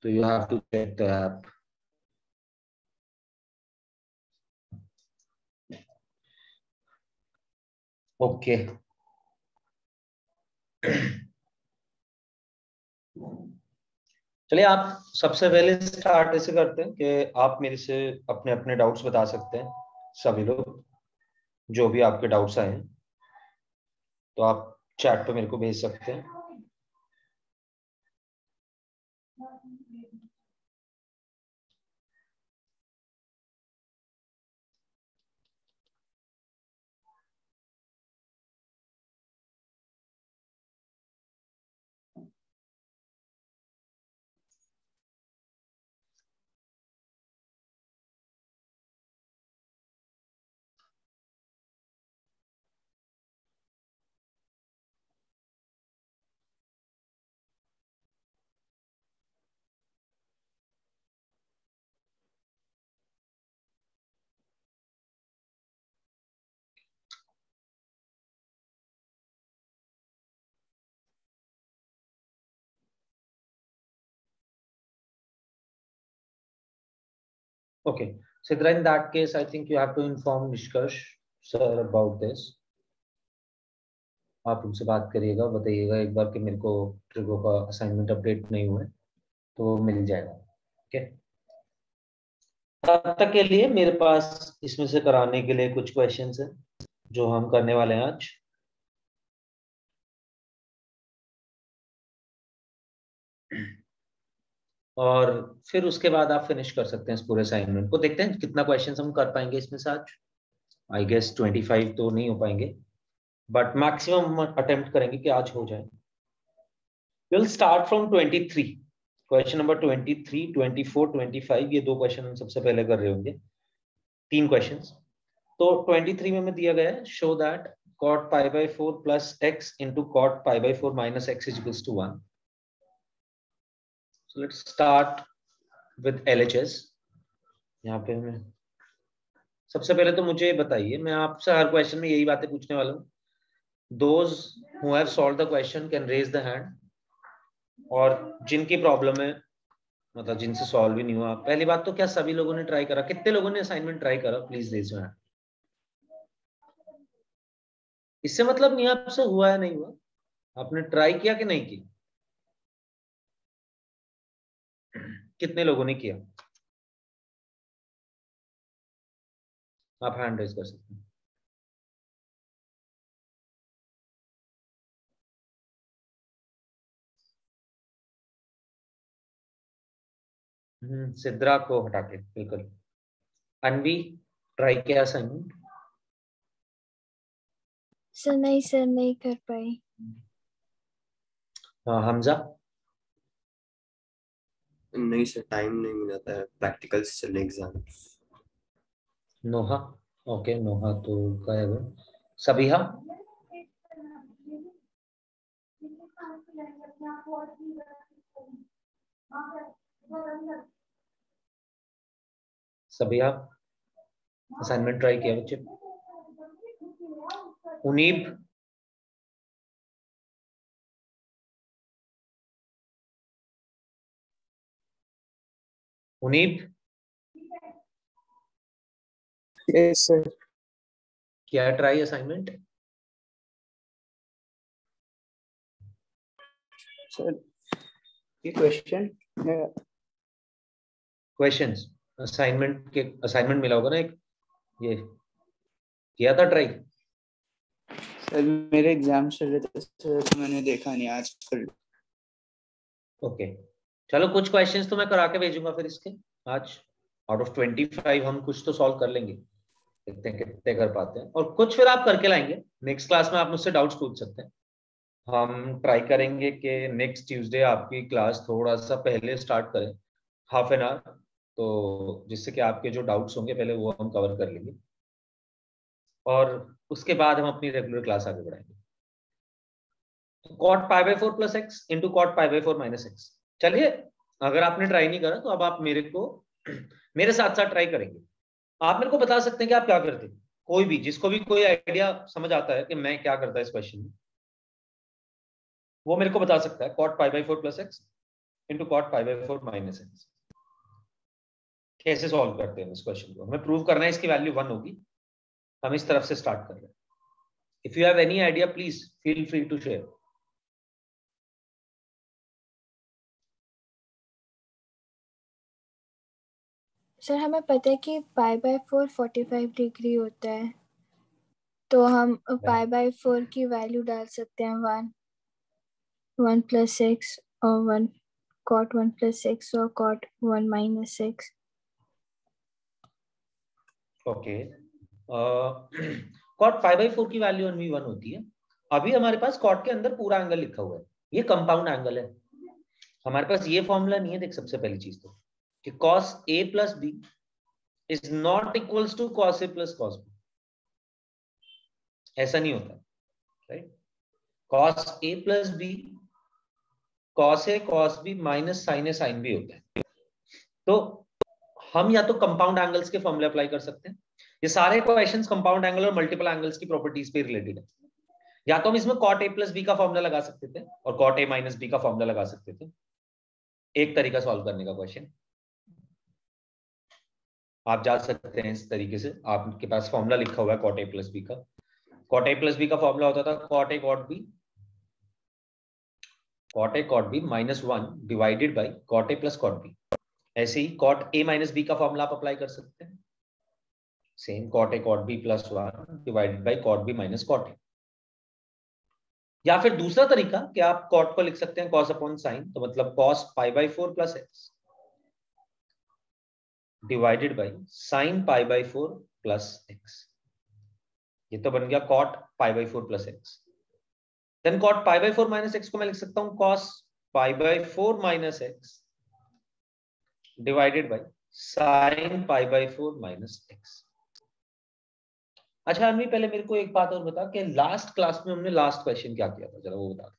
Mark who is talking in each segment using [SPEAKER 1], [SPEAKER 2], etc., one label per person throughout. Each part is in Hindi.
[SPEAKER 1] So you have to check the app. Okay. चलिए, आप सबसे पहले स्टार्ट ऐसे करते हैं कि आप मेरे से अपने अपने डाउट्स बता सकते हैं, सभी लोग जो भी आपके डाउट्स आए हैं तो आप चैट पे मेरे को भेज सकते हैं। Okay, Sidra, in that case, I think you have to inform Nishkarsh sir about this. आप उनसे बात करिएगा, बताइएगा एक बार कि मेरे को ट्रिगो का असाइनमेंट अपडेट नहीं हुआ है तो मिल जाएगा। ओके, तब तक के लिए मेरे पास इसमें से कराने के लिए कुछ क्वेश्चंस हैं जो हम करने वाले हैं आज। और फिर उसके बाद आप फिनिश कर सकते हैं इस पूरे असाइनमेंट को। देखते हैं कितना क्वेश्चंस हम कर पाएंगे इसमें से आज। आई गेस 25 तो नहीं हो पाएंगे, बट मैक्सिमम अटेम्प्ट करेंगे कि आज हो जाए। Will start from 23, question number 23, 24, 25, ये दो क्वेश्चन हम सबसे पहले कर रहे होंगे, 3 क्वेश्चंस। तो 23 में हमें दिया गया है, show that cot pi by 4 plus x into cot pi by 4 minus x is equals to 1. So let's start with LHS. यहाँ पे मैं सबसे पहले तो मुझे बताइए, मैं आपसे हर क्वेश्चन में यही बातें पूछने वाला हूँ। Those who have solved the question can raise the hand. और जिनकी प्रॉब्लम है, मतलब जिनसे सॉल्व ही नहीं हुआ, पहली बात तो क्या सभी लोगों ने ट्राई करा? कितने लोगों ने असाइनमेंट ट्राई करा? Please raise your hand. इससे मतलब नहीं आपसे हुआ है नहीं हुआ, आपने ट्राई किया कि नहीं किया? कितने लोगों ने किया? आप हैंड रेज कर सकते हैं। सिद्रा को हटा के बिल्कुल। अनवी, ट्राई किया असाइनमेंट?
[SPEAKER 2] सर नहीं कर पाई।
[SPEAKER 1] हमजा?
[SPEAKER 3] नहीं सर, टाइम नहीं मिला था, प्रैक्टिकल्स चल रहे एग्जाम।
[SPEAKER 1] नोहा? ओके, नोहा तो गायब है। सबिहा? सबिहा असाइनमेंट ट्राई किया बच्चे? उनीब? उनीब?
[SPEAKER 4] Yes sir.
[SPEAKER 1] क्या ट्राई असाइनमेंट?
[SPEAKER 4] सर ये
[SPEAKER 1] क्वेश्चंस असाइनमेंट के असाइनमेंट मिला होगा ना एक, ये किया था ट्राई?
[SPEAKER 4] सर मेरे एग्जाम चल रहे थे सर, मैंने देखा नहीं आज कल।
[SPEAKER 1] ओके, चलो कुछ क्वेश्चंस तो मैं करा के भेजूंगा फिर इसके आज। आउट ऑफ 25 हम कुछ तो सॉल्व कर लेंगे, देखते हैं कितने कर पाते हैं, और कुछ फिर आप करके लाएंगे। नेक्स्ट क्लास में आप मुझसे डाउट्स पूछ सकते हैं। हम ट्राई करेंगे कि नेक्स्ट ट्यूसडे आपकी क्लास थोड़ा सा पहले स्टार्ट करें, हाफ एन आवर, तो जिससे कि आपके जो डाउट्स होंगे पहले वो हम कवर कर लेंगे, और उसके बाद हम अपनी रेगुलर क्लास आगे बढ़ाएंगे। cot pi by 4 plus x into cot pi by 4 minus x। चलिए, अगर आपने ट्राई नहीं करा तो अब आप मेरे साथ साथ ट्राई करेंगे। आप मेरे को बता सकते हैं कि आप क्या करते हैं। कोई भी, जिसको भी कोई आइडिया समझ आता है कि मैं क्या करता है इस क्वेश्चन में, वो मेरे को बता सकता है। cot pi by 4 plus x into cot pi by 4 minus x. कैसे सॉल्व करते हैं इस क्वेश्चन को? हमें प्रूव करना है इसकी वैल्यू 1 होगी। हम इस तरफ से स्टार्ट कर रहे हैं। If you have any idea please feel free to share.
[SPEAKER 2] Sir हमें पता है कि पाई बाय 4 45 डिग्री होता है, तो हम पाई बाय 4 की वैल्यू डाल सकते हैं 1 प्लस एक्स और 1 कॉट 1 प्लस एक्स और cot 1 minus x.
[SPEAKER 1] Okay, cot pi by 4 की वैल्यू ओनली 1 होती है। अभी हमारे पास कॉट के अंदर पूरा एंगल लिखा हुआ है, ये कंपाउंड एंगल है। हमारे पास ये फॉर्मूला नहीं है। देख, सबसे पहली चीज तो कि cos a plus B is not equals to cos a plus cos b। ऐसा नहीं होता, right? cos a plus B cos a cos b minus sin a sin b होता है। तो हम या तो कंपाउंड एंगल्स के फॉर्मूले अप्लाई कर सकते हैं। ये सारे क्वेश्चंस कंपाउंड एंगल और मल्टीपल एंगल्स की प्रॉपर्टीज पे रिलेटेड है। या तो हम इसमें cot a प्लस बी का फॉर्मूला लगा सकते थे और cot a माइनस बी का फॉर्मूला लगा सकते थे। एक तरीका सॉल्व करने का क्वेश्चन, आप जा सकते हैं इस तरीके से। आपके पास फॉर्मूला लिखा हुआ है cot a प्लस बी का। cot a प्लस बी का फॉर्मूला होता था cot a cot b minus 1 divided by cot a plus cot b। ऐसे ही cot a माइनस बी का फॉर्मूला आप अप्लाई कर सकते हैं, same cot a cot b plus 1 divided by cot b minus cot a। या फिर दूसरा तरीका कि आप cot को लिख सकते हैं cos अपॉन sin, तो मतलब cos pi by 4 plus x divided by sin pi by 4 plus x. ये तो बन गया cot pi by 4 plus x. Then cot pi by 4 minus x को मैं लिख सकता हूं cos pi by 4 minus x divided by sin pi by 4 minus x. अच्छा अनवी, पहले मेरे को एक बात और बता कि लास्ट क्लास में हमने लास्ट क्वेश्चन क्या किया था, जरा वो बता।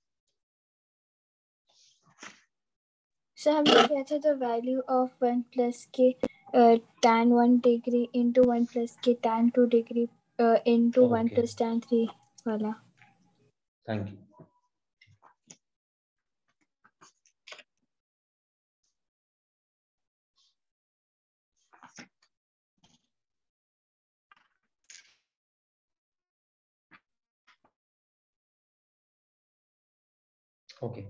[SPEAKER 2] सर हमने किया था द वैल्यू ऑफ 1 प्लस के tan 1 डिग्री इंटू 1 प्लस के tan 2 degree into 1
[SPEAKER 1] Okay.
[SPEAKER 2] Plus tan 3 वाला।
[SPEAKER 1] Thank you. ओके,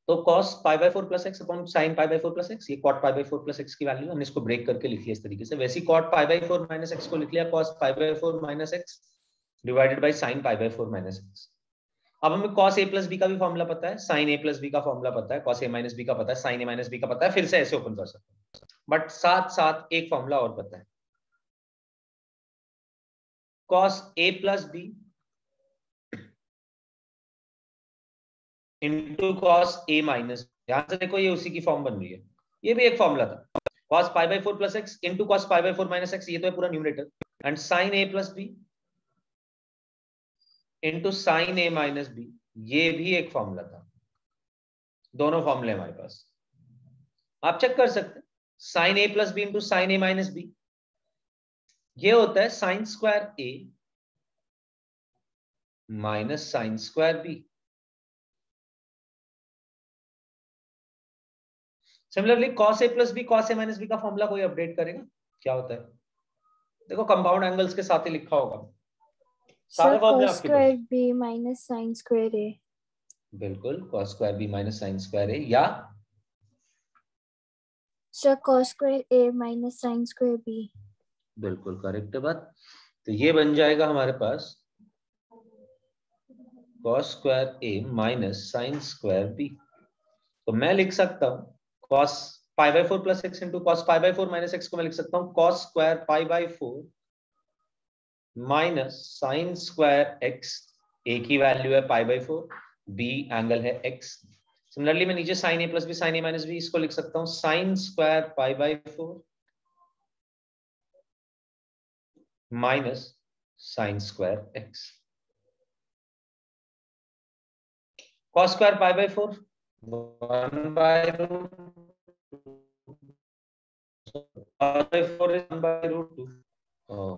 [SPEAKER 1] तो cos pi by 4 plus x upon sin pi by 4 plus x, ये cot pi by 4 plus x की वैल्यू हमने इसको ब्रेक करके लिख लिया इस तरीके से। वैसे ही cot pi by 4 minus x को लिख लिया cos pi by 4 minus x divided by sin pi by 4 minus x. अब हमें cos a प्लस बी का भी फॉर्मूला पता है, sin a प्लस बी का फॉर्मूला पता है, cos a माइनस बी का पता है, sin a माइनस बी का पता है। फिर से ऐसे ओपन कर सकते हैं, बट साथ साथ एक फॉर्मूला और पता है, cos a plus B into cos a minus. यहां से देखो ये उसी की फॉर्म बन रही है। ये भी एक फॉर्मूला था, cos pi by 4 plus x into cos pi by 4 minus x, ये तो है पूरा numerator, and sin a plus B into sin a minus b, ये भी एक फॉर्मूला था। दोनों फॉर्मूले हमारे पास, आप चेक कर सकते हैं। sin a plus B into sin a minus b, ये होता है sin square a minus sin square b. Similarly cos a plus B cos a minus B का फॉर्मूला कोई अपडेट करेगा? क्या होता है? देखो कंपाउंड एंगल्स के साथ ही लिखा होगा, सारे फॉर्मूले
[SPEAKER 2] cos
[SPEAKER 1] आपके पास।
[SPEAKER 2] Square b minus sin square a।
[SPEAKER 1] बिल्कुल, cos square b minus sin square a, या
[SPEAKER 2] sir cos square a minus sin square b।
[SPEAKER 1] बिल्कुल करेक्ट बात। तो ये बन जाएगा हमारे पास cos square a minus sin square b। तो मैं लिख सकता हूं cos pi by 4 plus x into cos pi by 4 minus x को मैं लिख सकता हूं cos square pi by 4 minus sin square x। a की वैल्यू है पाई बाई 4, b एंगल है x। सिमिलरली मैं नीचे sin a plus b sin a minus b, इसको लिख सकता हूं sin square pi by 4 minus sin square x। cos square pi by 4 1 by root 4 is 1 by root 2। Oh,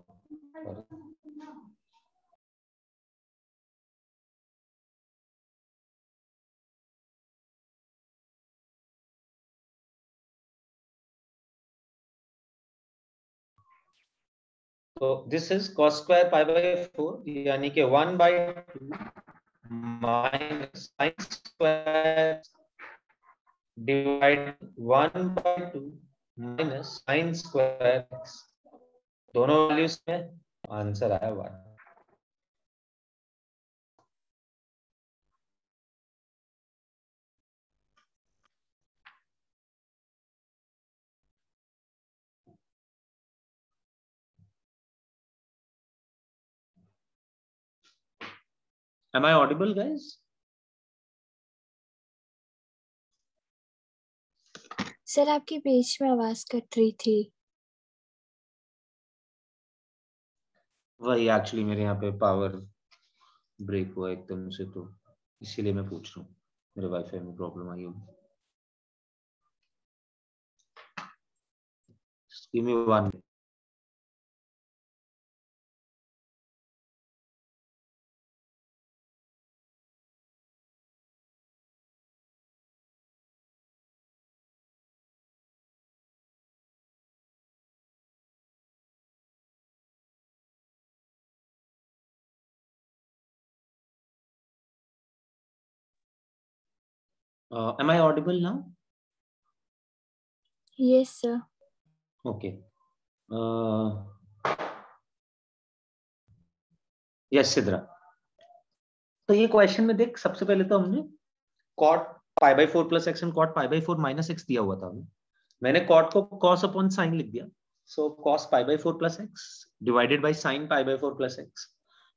[SPEAKER 1] तो this is cos square pi by 4 यानी कि 1/2 minus sin square divide 1/2 minus sin square x, दोनों वैल्यूज में आंसर आया 1। Am I audible, guys?
[SPEAKER 2] Sir आपकी बीच में आवाज कट रही थी।
[SPEAKER 1] वही एक्चुअली मेरे यहाँ पे पावर ब्रेक हुआ एकदम से, तो इसीलिए मैं पूछ रहा हूँ, मेरे वाईफाई में प्रॉब्लम आई होगी। Give me 1 minute. Am I audible now?
[SPEAKER 2] Yes sir.
[SPEAKER 1] Okay. Yes Sidra. तो ये क्वेश्चन में देख, सबसे पहले तो हमने cot pi by 4 plus x and cot pi by 4 minus x दिया हुआ था हमें। मैंने cot को cos अपॉन साइन लिख दिया, सो cos pi by 4 plus x divided by sine pi by 4 plus x.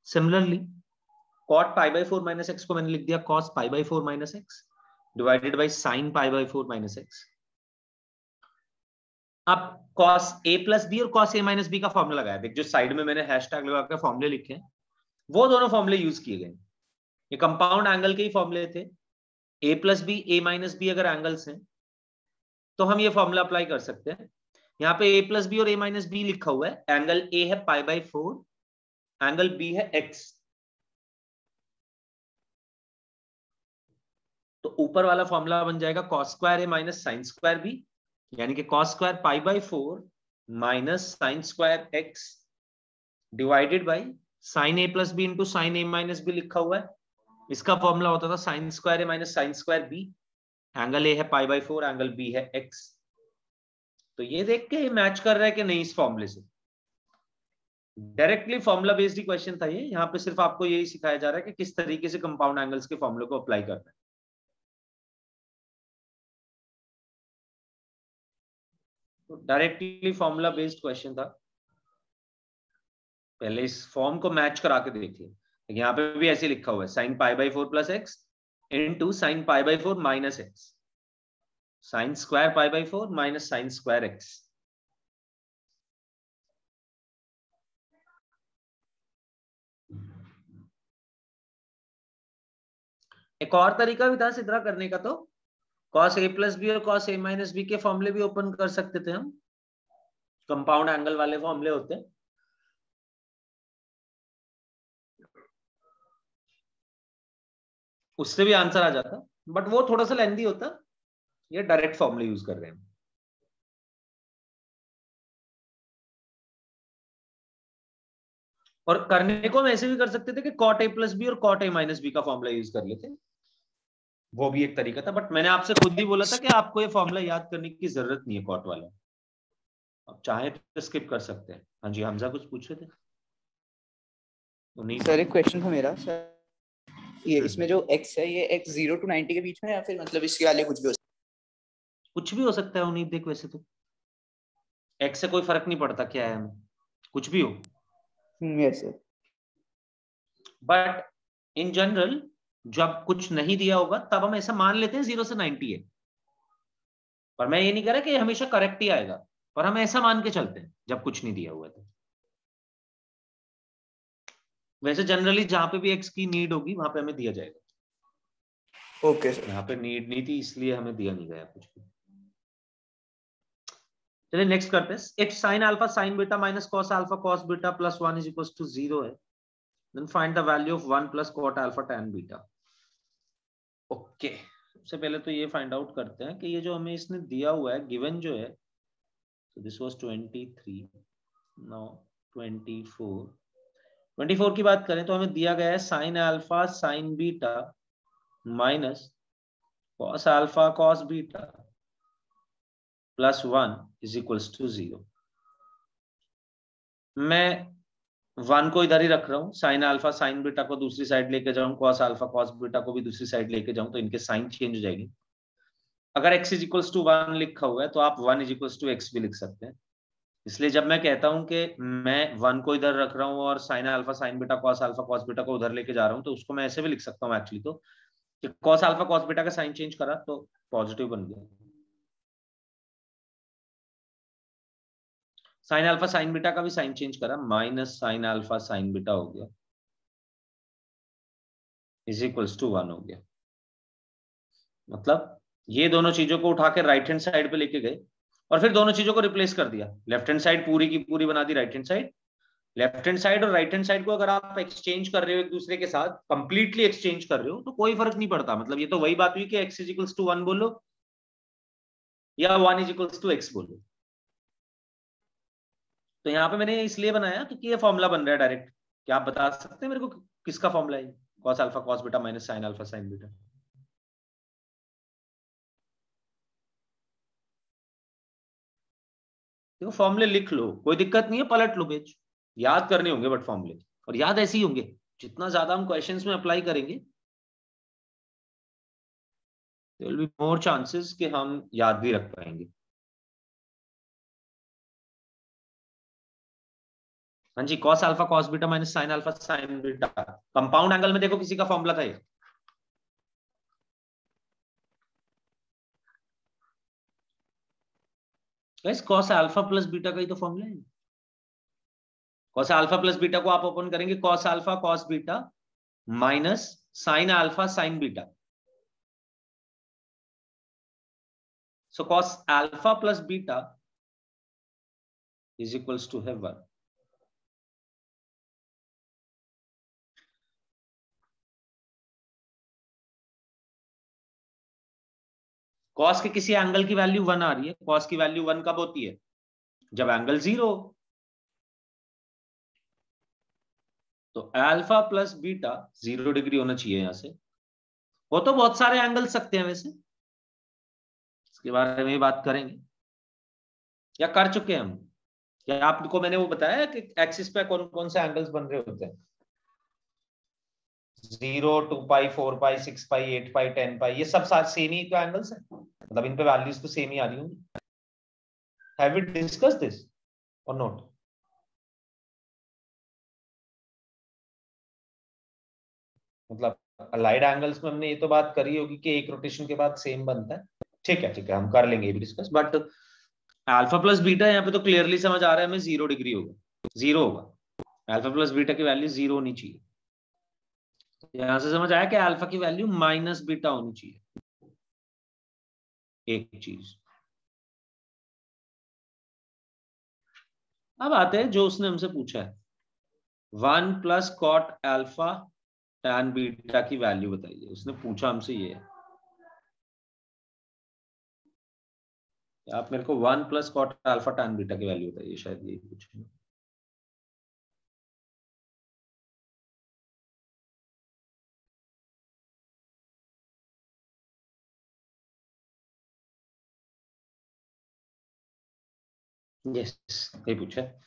[SPEAKER 1] Similarly cot pi by 4 minus x को मैंने लिख दिया cos pi by 4 minus x divided by sine pi by 4 minus x. अब cos a प्लस बी और cos a माइनस बी का फॉर्मूला लगाया। देख, जो साइड में मैंने हैशटैग लगा के फॉर्मूले लिखे हैं, वो दोनों फॉर्मूले यूज किए गए। ये कंपाउंड एंगल के ही फॉर्मूले थे। a plus b, a minus B अगर एंगल्स हैं तो हम ये फॉर्मूला अप्लाई कर सकते हैं। यहाँ पे a प्लस बी और a माइनस बी लिखा हुआ है। एंगल a है पाई बाई 4, एंगल b है x। तो ऊपर वाला फॉर्मूला बन जाएगा cos square a minus sine square b, यानी कि cos square pi by 4 minus sine square x divided by sine a plus B into sine a minus b लिखा हुआ है। इसका फॉर्मूला होता था sine square a minus sine square b। Angle a है पाई बाई 4, एंगल b है x। तो ये देख के मैच कर रहा है कि नहीं इस फॉर्मूले से। डायरेक्टली फॉर्मूला बेस्ड ही क्वेश्चन था ये। यहाँ पे सिर्फ आपको यही सिखाया जा रहा है कि किस तरीके से कंपाउंड एंगल्स के फॉर्मूले को अप्लाई करना है। तो डायरेक्टली फॉर्मूला बेस्ड क्वेश्चन था। पहले इस फॉर्म को मैच करा के देखिए। यहाँ पे भी ऐसे लिखा हुआ है sine pi by 4 plus x into sine pi by 4 minus x, sine square pi by 4 minus sine square x. एक और तरीका भी था सिद्रा करने का, तो cos a प्लस बी और cos a माइनस बी के फॉर्मूले भी ओपन कर सकते थे हम। कंपाउंड एंगल वाले फॉर्मूले होते हैं, उससे भी आंसर आ जाता, बट वो थोड़ा सा लेंथी होता। ये डायरेक्ट फॉर्मूले यूज कर रहे हैं। और करने को हम ऐसे भी कर सकते थे कि cot a प्लस बी और cot a माइनस बी का फॉर्मूला यूज कर लेते, वो भी एक तरीका था। बट मैंने आपसे खुद ही बोला था कि आपको ये फॉर्मूला याद करने की जरूरत नहीं है कॉट वाला, आप चाहे तो स्किप कर सकते हैं। हाँ जी, हमजा कुछ पूछ रहे थे।
[SPEAKER 4] सर एक क्वेश्चन था मेरा सर, ये इसमें जो x है ये x 0 to 90 के बीच में, या फिर मतलब इसके वाले कुछ भी हो सकता है?
[SPEAKER 1] कुछ भी हो सकता है उन्हीं। देख, वैसे तो x से कोई फर्क नहीं पड़ता क्या है, हमें कुछ भी हो।
[SPEAKER 4] Yes sir.
[SPEAKER 1] But in general जब कुछ नहीं दिया होगा तब हम ऐसा मान लेते हैं 0 से 90 है। पर मैं ये नहीं कह रहा कि हमेशा करेक्ट ही आएगा, पर हम ऐसा मान के चलते हैं जब कुछ नहीं दिया हुआ है। तो वैसे जनरली जहां पे भी x की नीड होगी वहां पे हमें दिया जाएगा।
[SPEAKER 4] Okay sir.
[SPEAKER 1] यहाँ पे नीड नहीं थी इसलिए हमें दिया नहीं गया कुछ भी। चलिए नेक्स्ट करते हैं। If sin alpha sin beta minus cos alpha cos beta plus 1 is equals to 0 है, then find the value of 1 plus cot alpha tan beta. Okay, सबसे पहले तो ये फाइंड आउट करते हैं कि ये जो हमें इसने दिया हुआ है गिवन जो है, so this was 23, now 24 की बात करें तो हमें दिया गया है sine alpha sine beta minus cos alpha cos beta plus 1 is equals to 0। मैं 1 को इधर ही रख रहा हूँ, साइन अल्फा साइन बीटा को दूसरी साइड लेके जाऊं, कॉस अल्फा कॉस बीटा को भी दूसरी साइड लेके जाऊं तो इनके साइन चेंज हो जाएगी। अगर x इज इक्वल्स टू 1 लिखा हुआ है तो आप 1 इज इक्वल्स टू x भी लिख सकते हैं। इसलिए जब मैं कहता हूं कि मैं 1 को इधर रख रहा हूं और sign alpha sine beta cos alpha cos beta को उधर लेके जा रहा हूं तो उसको मैं ऐसे भी लिख सकता हूं एक्चुअली, तो कि कॉस अल्फा कॉस बीटा का साइन चेंज करा तो पॉजिटिव बन गया, साइन अल्फा साइन बीटा का भी साइन चेंज करा minus sine alpha sine beta हो गया इज इक्वल्स टू 1 हो गया। मतलब ये दोनों चीजों को उठा के राइट हैंड साइड पे लेके गए और फिर दोनों चीजों को रिप्लेस कर दिया। लेफ्ट हैंड साइड पूरी की पूरी बना दी right hand side. Left hand side और राइट हैंड साइड को अगर आप एक्सचेंज कर रहे हो एक दूसरे के साथ, कंप्लीटली एक्सचेंज कर रहे हो तो कोई फर्क नहीं पड़ता। मतलब ये तो वही बात हुई कि x इज इक्वल्स टू 1 बोलो या 1 इज इक्वल्स टू x बोलो। तो यहाँ पे मैंने इसलिए बनाया क्योंकि ये फॉर्मूला बन रहा है डायरेक्ट। क्या आप बता सकते हैं मेरे को किसका फॉर्मूला है? Cos alpha cos beta minus sine alpha sine beta. देखो फॉर्मूले लिख लो, कोई दिक्कत नहीं है, पलट लो पेज, याद करने होंगे बट फॉर्मूले, और याद ऐसे ही होंगे। जितना ज्यादा हम क्वेश्चंस में अप्लाई करेंगे there will be more chances कि हम याद भी रख पाएंगे। हाँ जी, cos alpha cos beta minus sine alpha sine beta, compound angle में देखो किसी का फॉर्मूला था ये। Guys cos alpha plus beta का ही तो फॉर्मूला है। कॉस अल्फा प्लस बीटा को आप ओपन करेंगे, cos alpha cos beta minus sine alpha sine beta. So cos alpha plus beta is equals to है 1। कॉस के किसी एंगल की वैल्यू 1 आ रही है। कॉस की वैल्यू 1 कब होती है? जब एंगल 0। तो अल्फा प्लस बीटा 0 डिग्री होना चाहिए यहां से। वो तो बहुत सारे एंगल सकते हैं वैसे, इसके बारे में बात करेंगे या कर चुके हैं हम। क्या आपको मैंने वो बताया कि एक्सिस पे कौन कौन से एंगल्स बन रहे होते हैं? 0, 2 पाई, 4 पाई, 6 पाई, 8 पाई, 10 पाई, ये सब सारे सेम ही तो एंगल्स हैं। मतलब इन पे वैल्यूज तो सेम ही आ रही होंगी। हैव वी डिस्कस्ड दिस और नॉट? मतलब अलाइड एंगल्स में हमने ये तो बात करी होगी कि एक रोटेशन के बाद सेम बनता है। ठीक है हम कर लेंगे ये भी discuss. But alpha plus beta यहाँ पे तो क्लियरली समझ आ रहा है हमें 0 डिग्री होगा, 0 होगा। अल्फा प्लस बीटा की वैल्यू 0 होनी चाहिए। यहां से समझ आया कि अल्फा की वैल्यू माइनस बीटा होनी चाहिए। एक चीज। अब आते हैं जो उसने हमसे पूछा है, 1 plus cot alpha tan beta की वैल्यू बताइए। उसने पूछा हमसे ये है, आप मेरे को 1 plus cot alpha tan beta की वैल्यू बताइए, शायद यही पूछे। यस, ये पूछा है।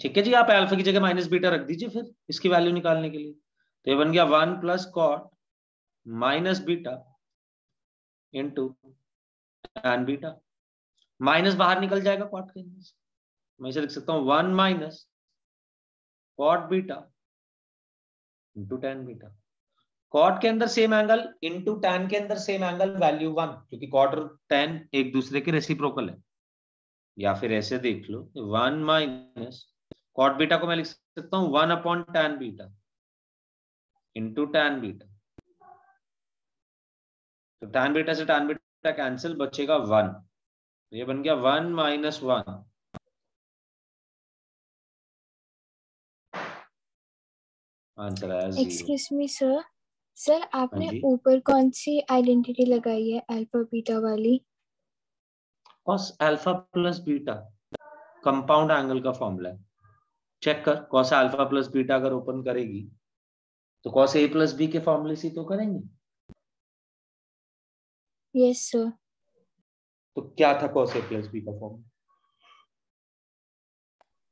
[SPEAKER 1] ठीक है जी, आप अल्फा की जगह माइनस बीटा रख दीजिए फिर इसकी वैल्यू निकालने के लिए। तो ये बन गया 1 plus cot minus beta into tan beta. Minus बाहर निकल जाएगा कॉट के अंदर से, मैं इसे लिख सकता हूं 1 minus cot beta into tan beta. Cot के अंदर सेम एंगल इंटू टैन के अंदर सेम एंगल, वैल्यू 1, क्योंकि कॉट और टैन एक दूसरे के रेसिप्रोकल है। या फिर ऐसे देख लो 1 माइनस कॉट बीटा को मैं लिख सकता हूं 1 upon tan beta into tan beta. तो टैन बीटा से टैन बीटा कैंसिल, बचेगा 1। ये बन गया 1 माइनस 1। आंसर आया 0।
[SPEAKER 2] एक्सक्यूज मी सर, सर आपने ऊपर कौन सी आइडेंटिटी लगाई है अल्फा बीटा वाली?
[SPEAKER 1] Cos alpha plus beta compound angle का फॉर्मूला है। चेक कर, कॉस अल्फा प्लस बीटा अगर ओपन करेगी तो कॉस ए प्लस बी के फॉर्मूले से तो करेंगे।
[SPEAKER 2] Yes sir.
[SPEAKER 1] तो क्या था कॉस ए प्लस बी का formula?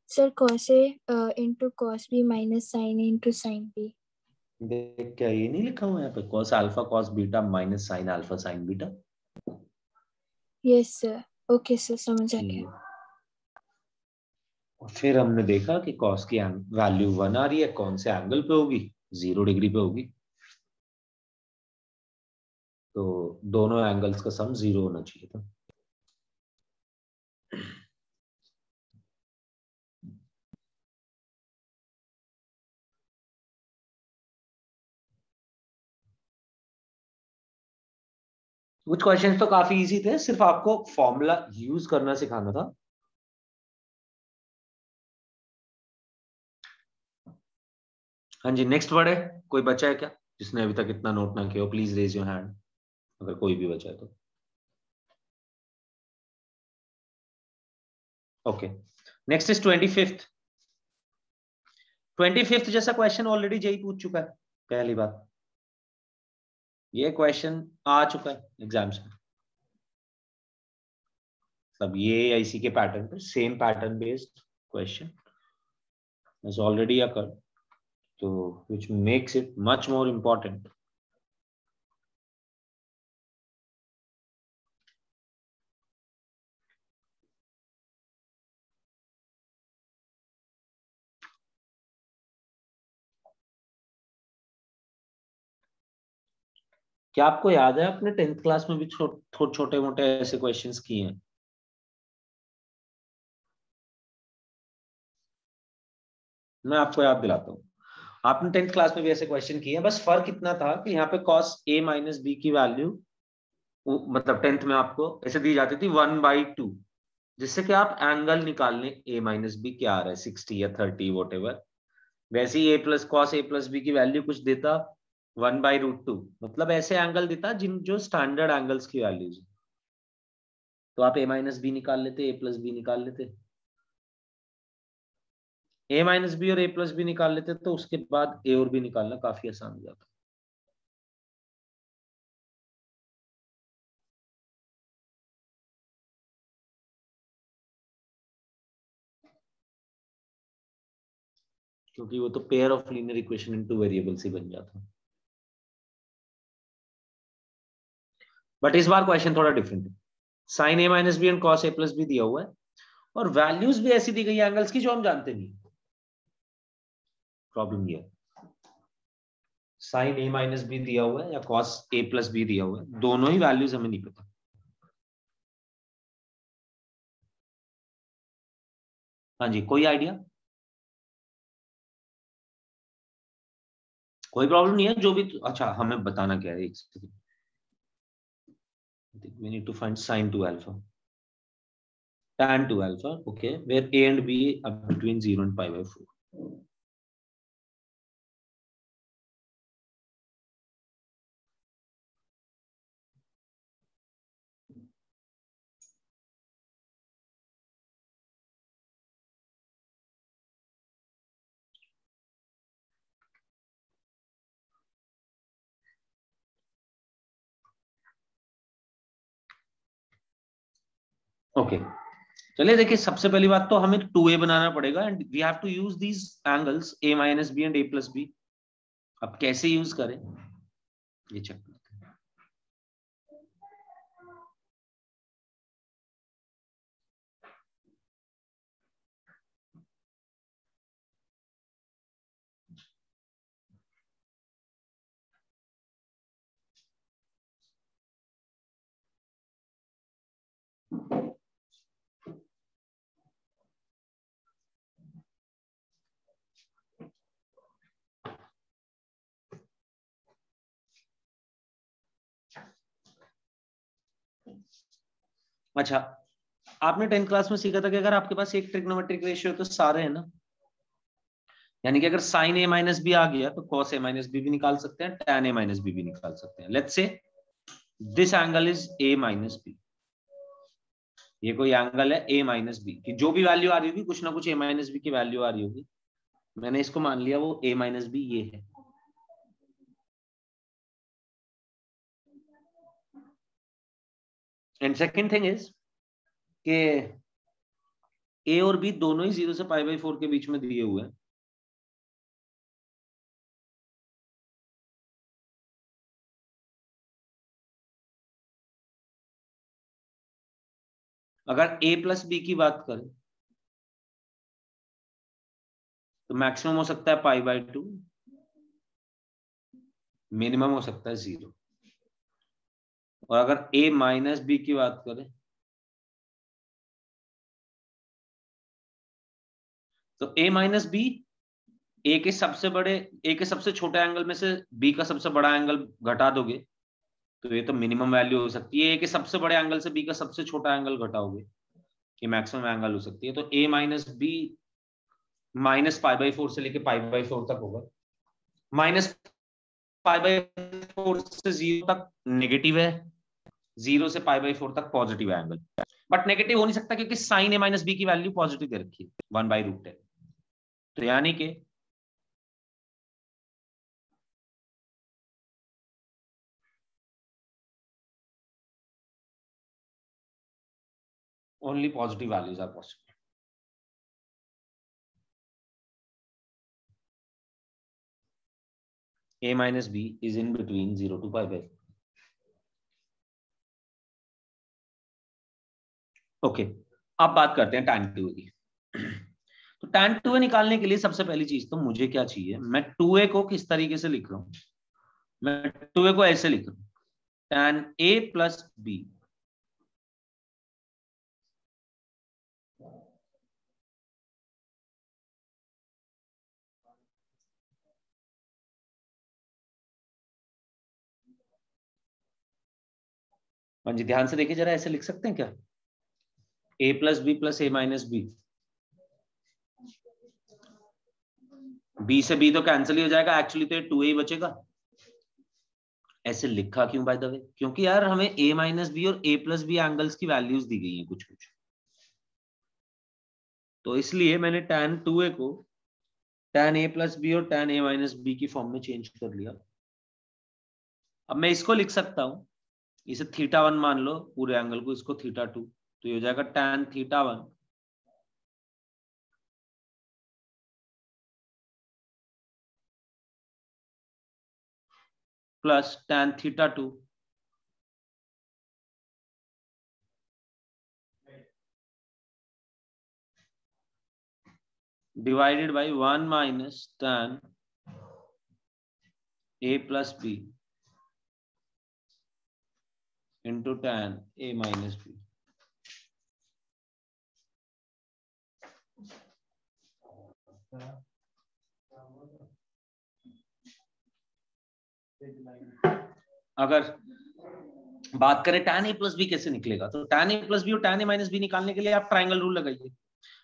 [SPEAKER 2] Sir cos A into cos B minus sine A into sine B.
[SPEAKER 1] देख, क्या ये नहीं लिखा हुआ है यहाँ पे, cos alpha cos beta minus sine alpha sine beta?
[SPEAKER 2] Yes sir, okay sir, समझ आ गया।
[SPEAKER 1] और फिर हमने देखा कि कॉस की वैल्यू 1 आ रही है, कौन से एंगल पे होगी? 0 डिग्री पे होगी। तो दोनों एंगल्स का सम 0 होना चाहिए था। कुछ क्वेश्चंस तो काफी इजी थे, सिर्फ आपको फॉर्मूला यूज करना सिखाना था। हाँ जी, नेक्स्ट वर्ड है, कोई बचा है क्या जिसने अभी तक इतना नोट ना किया हो? प्लीज रेज योर हैंड अगर कोई भी बचा है तो। Okay, next is 25th। 25th जैसा क्वेश्चन ऑलरेडी जेई पूछ चुका है। पहली बात, ये क्वेश्चन आ चुका है एग्जाम्स में, सब ये या इसी के पैटर्न पे, same pattern based question has already occurred, so which makes it much more important. क्या आपको याद है आपने 10th क्लास में भी छोटे मोटे ऐसे क्वेश्चंस किए हैं? मैं आपको याद दिलाता हूँ, आपने 10th क्लास में भी ऐसे क्वेश्चन किए हैं, बस फर्क इतना था कि यहाँ पे cos a माइनस बी की वैल्यू, मतलब 10th में आपको ऐसे दी जाती थी 1/2, जिससे कि आप एंगल निकाल लें a माइनस बी क्या आ रहा है, 60 या 30 वॉट, वैसे ही a plus cos A plus b की वैल्यू कुछ देता 1/√2, मतलब ऐसे एंगल देता जिन जो स्टैंडर्ड एंगल्स की वैल्यूज, तो आप a माइनस बी निकाल लेते, a प्लस बी निकाल लेते, a माइनस बी और a प्लस बी निकाल लेते, तो उसके बाद a और b निकालना काफी आसान हो जाता। क्योंकि वो तो pair of linear equation in two variables ही बन जाता। बट इस बार क्वेश्चन थोड़ा डिफरेंट है, sine A minus B and cos A plus B दिया हुआ है और वैल्यूज भी ऐसी दी गई एंगल्स की जो हम जानते नहीं। प्रॉब्लम ये है, साइन ए माइनस बी दिया हुआ है या कॉस ए प्लस बी दिया हुआ है, दोनों ही वैल्यूज हमें नहीं पता। हाँ जी, कोई आइडिया? कोई प्रॉब्लम नहीं है, जो भी, अच्छा हमें बताना क्या है, एक second, we need to find sin 2 alpha, tan 2 alpha, okay, where a and b are between 0 and pi/4. Okay, चलिए देखिए, सबसे पहली बात तो हमें 2a बनाना पड़ेगा and we have to use these angles a minus B and a plus b. अब कैसे यूज करें ये चेक करते हैं। अच्छा, आपने 10th क्लास में सीखा था कि अगर आपके पास एक ट्रिग्नोमेट्रिक रेशियो है तो सारे है ना, यानी कि अगर साइन ए माइनस बी आ गया तो कॉस ए माइनस बी भी निकाल सकते हैं, टैन ए माइनस बी भी निकाल सकते हैं। Let's say this angle is a minus b, ये कोई एंगल है a माइनस बी की, जो भी वैल्यू आ रही होगी कुछ ना कुछ a माइनस बी की वैल्यू आ रही होगी। मैंने इसको मान लिया वो a माइनस बी ये है। एंड सेकेंड थिंग इज कि a और b दोनों ही 0 से π/4 के बीच में दिए हुए हैं। अगर a प्लस बी की बात करें तो मैक्सिमम हो सकता है π/2, मिनिमम हो सकता है 0। और अगर a माइनस बी की बात करें तो a माइनस बी a के सबसे छोटे एंगल में से b का सबसे बड़ा एंगल घटा दोगे तो ये तो मिनिमम वैल्यू हो सकती है। a के सबसे बड़े एंगल से b का सबसे छोटा एंगल घटाओगे, ये मैक्सिमम एंगल हो सकती है। तो a माइनस बी माइनस π/4 से लेके π/4 तक होगा। माइनस π/4 से 0 तक नेगेटिव है, 0 से π/4 तक पॉजिटिव एंगल, बट नेगेटिव हो नहीं सकता क्योंकि साइन a माइनस बी की वैल्यू पॉजिटिव दे रखी है 1/√10। तो यानी कि only positive values are possible. A minus b is in between 0 to π/4. Okay, अब बात करते हैं tan 2a की। तो tan 2a निकालने के लिए सबसे पहली चीज तो मुझे क्या चाहिए, मैं 2a को किस तरीके से लिख रहा हूं, मैं 2a को ऐसे लिख रहा हूं tan a प्लस b हाँ जी, ध्यान से देखिए जरा, ऐसे लिख सकते हैं क्या, a plus b plus a minus b, b से b तो कैंसिल ही हो जाएगा, एक्चुअली तो 2a ही बचेगा। ऐसे लिखा क्यों बाय द वे, क्योंकि यार हमें a माइनस बी और a प्लस बी एंगल्स की वैल्यूज दी गई हैं कुछ कुछ, तो इसलिए मैंने tan 2a को tan a प्लस बी और tan a माइनस बी की फॉर्म में चेंज कर लिया। अब मैं इसको लिख सकता हूं, इसे θ1 मान लो पूरे एंगल को, इसको θ2, तो ये हो जाएगा tan θ1 plus tan θ2 divided by 1 minus tan a plus B into tan a minus B. अगर बात करें tan a प्लस बी कैसे निकलेगा, तो tan a प्लस बी और tan a माइनस बी निकालने के लिए आप ट्राइंगल रूल लगाइए।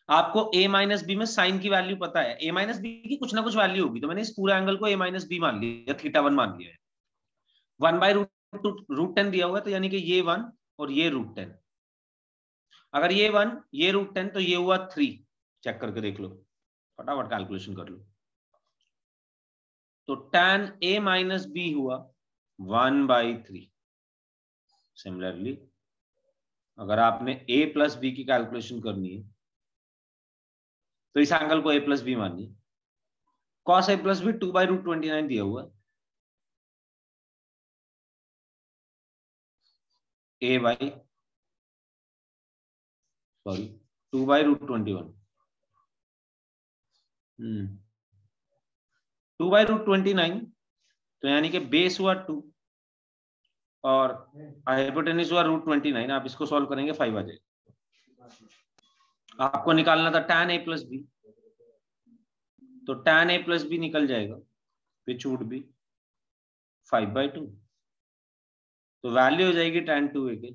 [SPEAKER 1] आपको a माइनस बी में साइन की वैल्यू पता है, a माइनस बी की कुछ ना कुछ वैल्यू होगी, तो मैंने इस पूरे एंगल को a माइनस बी मान लिया, θ1 मान लिया है। 1/√10 दिया हुआ है, तो यानी कि ये 1 और ये √10, अगर ये 1 ये √10 तो ये हुआ 3, चेक करके देख लो, फटाफट कैलकुलेशन कर लो। तो tan a माइनस बी हुआ 1/3। सिमिलरली अगर आपने a प्लस बी की कैलकुलेशन करनी है तो इस एंगल को a प्लस बी मानिए, cos a प्लस बी 2/√29 दिया हुआ a बाई 2/√21 2/√29, तो यानी कि बेस हुआ 2 और हाइपोटेन्यूज हुआ √29। आप इसको सॉल्व करेंगे 5 आ जाएगा। आपको निकालना था tan a प्लस बी, तो tan a प्लस बी निकल जाएगा, विच वुड बी 5/2, तो वैल्यू हो जाएगी tan 2a के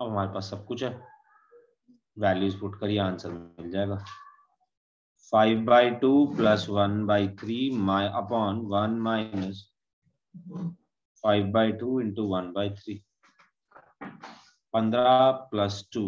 [SPEAKER 1] अब हमारे पास सब कुछ है, वैल्यूज पुट करिए, आंसर मिल जाएगा 5/2 plus 1/3 upon 1 minus 5/2 into 1/3. 15 plus 2.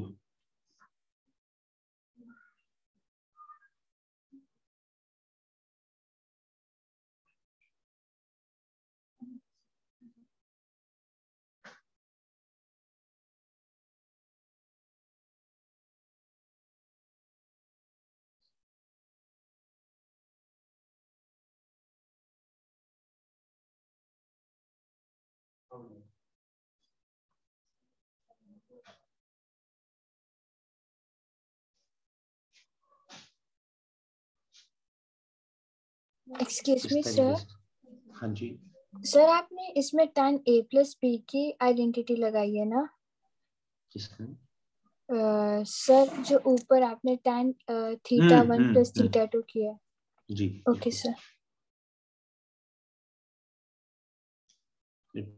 [SPEAKER 2] Excuse me sir.
[SPEAKER 1] हाँ जी
[SPEAKER 2] सर आपने इसमें tan a plus b की आइडेंटिटी लगाई है ना?
[SPEAKER 1] किसने?
[SPEAKER 2] सर जो ऊपर आपने tan θ1 plus θ2 किया
[SPEAKER 1] जी।
[SPEAKER 2] Okay sir.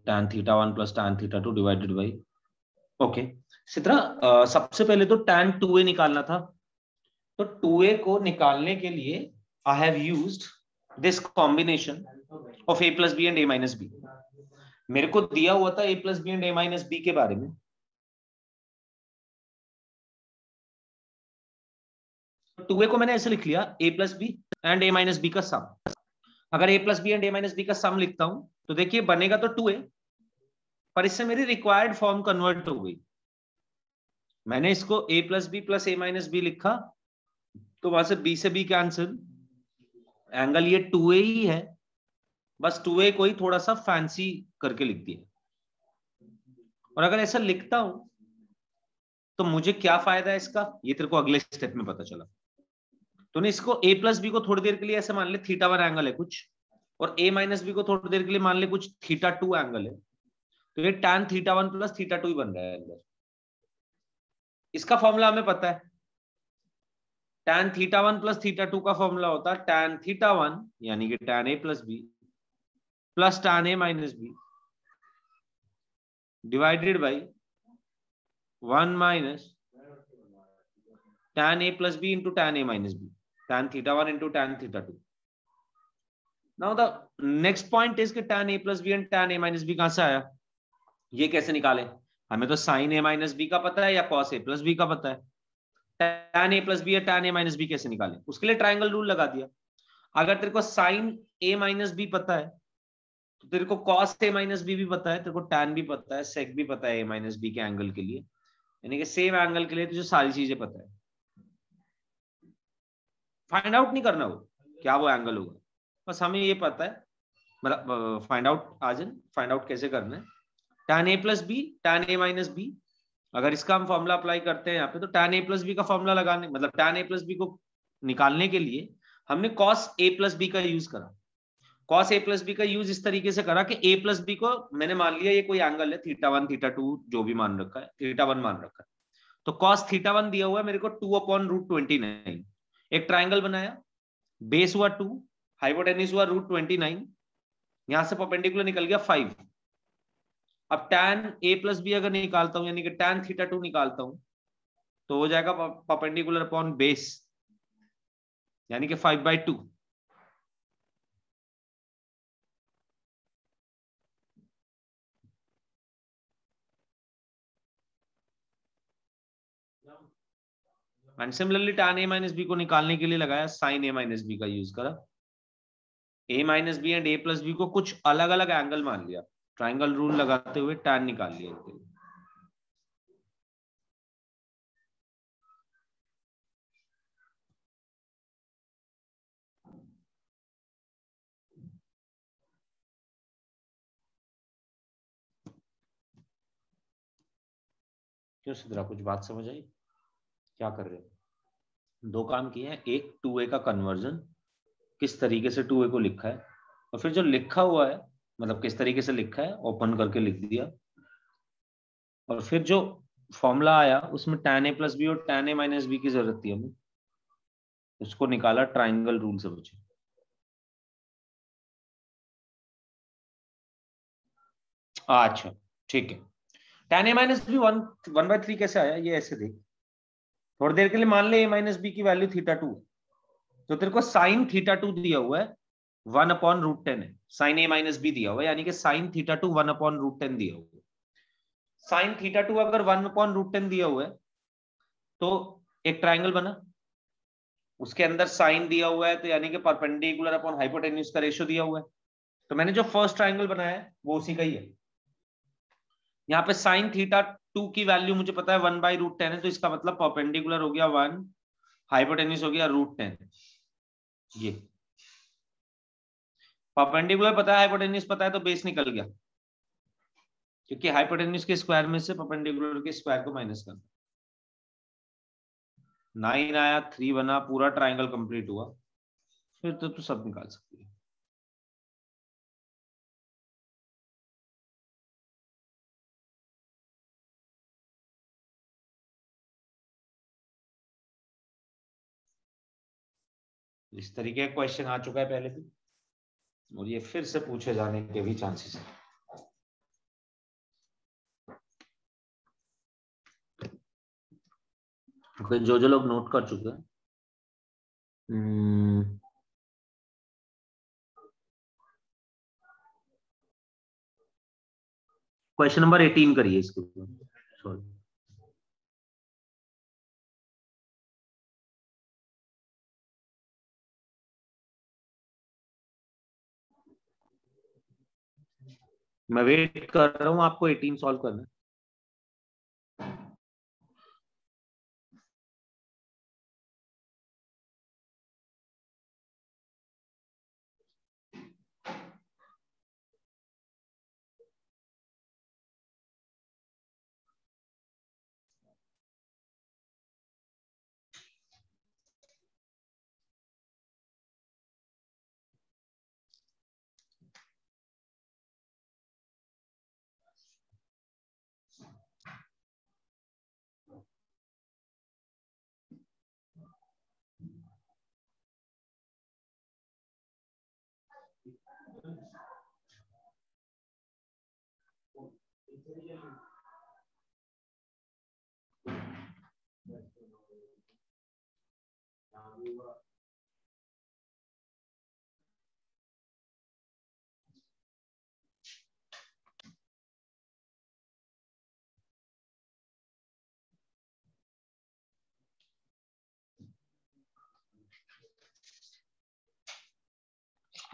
[SPEAKER 1] tan θ1 plus tan θ2 divided by okay Sidra सबसे पहले तो tan 2a निकालना था, तो 2a को निकालने के लिए I have used this combination of a plus b and a minus b. मेरे को दिया हुआ था a plus b and a minus b के बारे में, 2a को मैंने ऐसे लिख लिया a plus b and a minus b का सम। अगर a plus b and a minus b का सम लिखता हूं तो देखिए बनेगा तो 2a, पर इससे मेरी रिक्वायर्ड फॉर्म कन्वर्ट हो गई। मैंने इसको a plus b plus a minus b लिखा तो वहां से b कैंसिल, एंगल ये 2a ही है, बस 2a को ही थोड़ा सा फैंसी करके लिख दिया। और अगर ऐसा लिखता हूं तो मुझे क्या फायदा है इसका, ये तेरे को अगले स्टेप में पता चला। तूने इसको a प्लस बी को थोड़ी देर के लिए ऐसे मान ले θ1 एंगल है कुछ, और a माइनस बी को थोड़ी देर के लिए मान ले कुछ θ2 एंगल है, तो ये tan θ1 प्लस θ2 ही बन रहा है अंदर। इसका फॉर्मूला हमें पता है, tan θ1 प्लस θ2 का फॉर्मूला होता है tan θ1 यानी कि tan a plus b plus tan a minus b divided by 1 minus tan a plus b into tan a minus b, tan θ1 into tan θ2. Now the next point is कि tan a plus b and tan a minus b कहां से आया, ये कैसे निकाले? हमें तो sin a minus b का पता है या cos a plus b का पता है। tan a plus b या tan a minus b कैसे निकाले? उसके लिए ट्रायंगल रूल लगा दिया। अगर तेरे को sin a minus b पता है तो तेरे को cos a minus b भी पता है, तेरे को tan भी पता है, sec भी पता है a minus b के एंगल के लिए, यानी कि सेम एंगल के लिए तुझे सारी चीजें पता है। फाइंड आउट नहीं करना वो क्या वो एंगल होगा, बस हमें ये पता है, मतलब फाइंड आउट फाइंड आउट कैसे करना है। tan a plus b tan a minus B, अगर इसका हम फॉर्मूला अप्लाई करते हैं यहाँ पे तो tan a प्लस बी का फॉर्मूला लगाने, मतलब tan a प्लस बी को निकालने के लिए हमने cos a प्लस बी का यूज करा। cos a प्लस बी का यूज इस तरीके से करा कि a प्लस बी को मैंने मान लिया ये कोई एंगल है θ1 θ2 जो भी मान रखा है, θ1 मान रखा है, तो cos θ1 दिया हुआ है मेरे को 2/√29। एक ट्राइंगल बनाया, बेस हुआ 2, हाइपोटेन्यूज हुआ √29, यहां से परपेंडिकुलर निकल गया 5। अब tan a प्लस बी अगर निकालता हूं यानी कि tan θ2 निकालता हूं तो हो जाएगा परपेंडिकुलर अपॉन बेस यानी कि 5/2। And similarly tan a minus b को निकालने के लिए लगाया sin a माइनस बी का यूज करा। a minus B and a plus b को कुछ अलग अलग एंगल मान लिया, ट्राइंगल रूल लगाते हुए tan निकाल लिया इनके लिए। क्यों सिद्धरा, कुछ बात समझ आई? क्या कर रहे हो? दो काम किए हैं, एक 2a का कन्वर्जन, किस तरीके से 2a को लिखा है, और फिर जो लिखा हुआ है मतलब किस तरीके से लिखा है ओपन करके लिख दिया, और फिर जो फॉर्मूला आया उसमें tan a प्लस बी और tan a माइनस बी की जरूरत थी हमें, उसको निकाला ट्राइंगल रूल से बचे। अच्छा ठीक है, tan a माइनस बी 1/3 कैसे आया, ये ऐसे देख, थोड़ी देर के लिए मान ले a माइनस बी की वैल्यू θ2, तो तेरे को साइन थीटा टू दिया हुआ है 1/√10 है, साइन ए माइनस बी दिया हुआ है, यानी कि साइन थीटा टू 1/√10 दिया हुआ है। साइन थीटा टू अगर 1/√10 दिया हुआ है तो एक ट्राइंगल बना, उसके अंदर साइन दिया हुआ है, तो यानी कि परपेंडिकुलर अपॉन हाइपोटेन्यूज का रेशियो दिया हुआ है। तो मैंने जो फर्स्ट ट्राइंगल बनाया है वो उसी का ही है। यहाँ पे साइन थीटा टू की वैल्यू मुझे पता है 1/√10 है, तो इसका मतलब परपेंडिकुलर हो गया 1, हाइपोटेन्यूज हो गया √10। ये परपेंडिकुलर पता है, हाइपोटेन्यूज पता है, तो बेस निकल गया, क्योंकि हाइपोटेन्यूज के स्क्वायर में से परपेंडिकुलर के स्क्वायर को माइनस करना। 9 आया, 3 बना, पूरा ट्राइंगल कंप्लीट हुआ, फिर तो तू सब निकाल सकती है। इस तरीके का क्वेश्चन आ चुका है पहले भी, और ये फिर से पूछे जाने के भी चांसेस है। जो जो लोग नोट कर चुके हैं, क्वेश्चन नंबर 18 करिए इसके ऊपर। सॉरी, मैं वेट कर रहा हूं, आपको 18 सॉल्व करना है।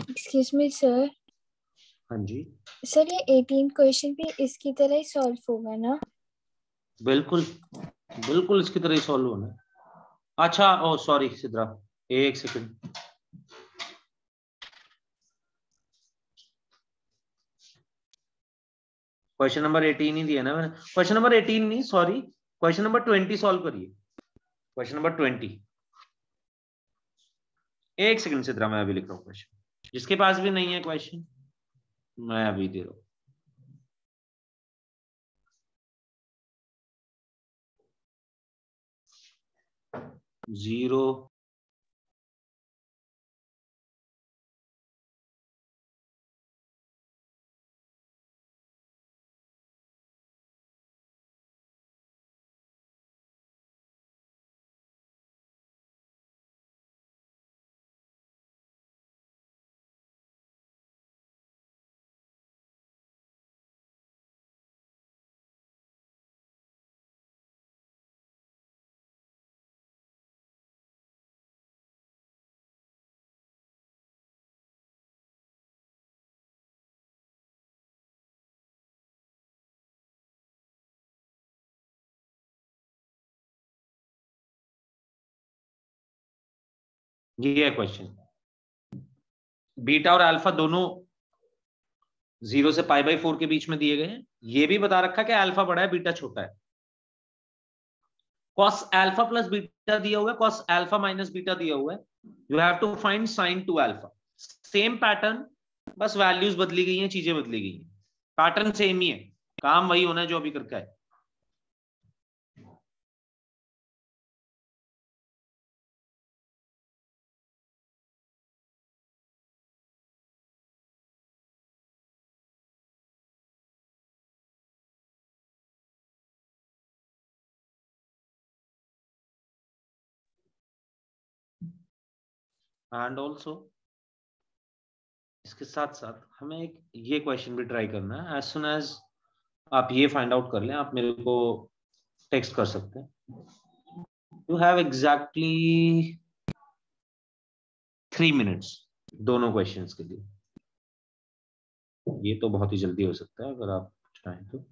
[SPEAKER 2] Excuse me sir.
[SPEAKER 1] हाँ जी,
[SPEAKER 2] सर ये 18 क्वेश्चन भी इसकी तरह ही सॉल्व होगा ना?
[SPEAKER 1] बिल्कुल बिल्कुल इसकी तरह ही सॉल्व होना है। अच्छा, ओ सॉरी सिद्रा, एक सेकंड। क्वेश्चन नंबर 18 ही दिया ना मैंने, क्वेश्चन नंबर 18 नहीं, सॉरी, क्वेश्चन नंबर 20 सॉल्व करिए, क्वेश्चन नंबर 20। एक सेकंड सिद्रा, मैं अभी लिख रहा हूँ क्वेश्चन, जिसके पास भी नहीं है क्वेश्चन मैं अभी दे रहा हूँ। जीरो ये है क्वेश्चन। बीटा और अल्फा दोनों 0 से π/4 के बीच में दिए गए हैं। ये भी बता रखा कि अल्फा बड़ा है बीटा छोटा है। cos अल्फा प्लस बीटा दिया हुआ है, cos अल्फा माइनस बीटा दिया हुआ है। You have to find sin 2 alpha. Same pattern, बस वैल्यूज बदली गई हैं, चीजें बदली गई हैं, पैटर्न सेम ही है, काम वही होना है जो अभी करके है। एंड ऑल्सो इसके साथ साथ हमें एक ये क्वेश्चन भी ट्राई करना है। एज सुन एज आप ये फाइंड आउट कर लें, आप मेरे को टेक्स्ट कर सकते हैं। यू हैव एग्जैक्टली 3 मिनट्स दोनों क्वेश्चंस के लिए। ये तो बहुत ही जल्दी हो सकता है अगर आप चाहें तो।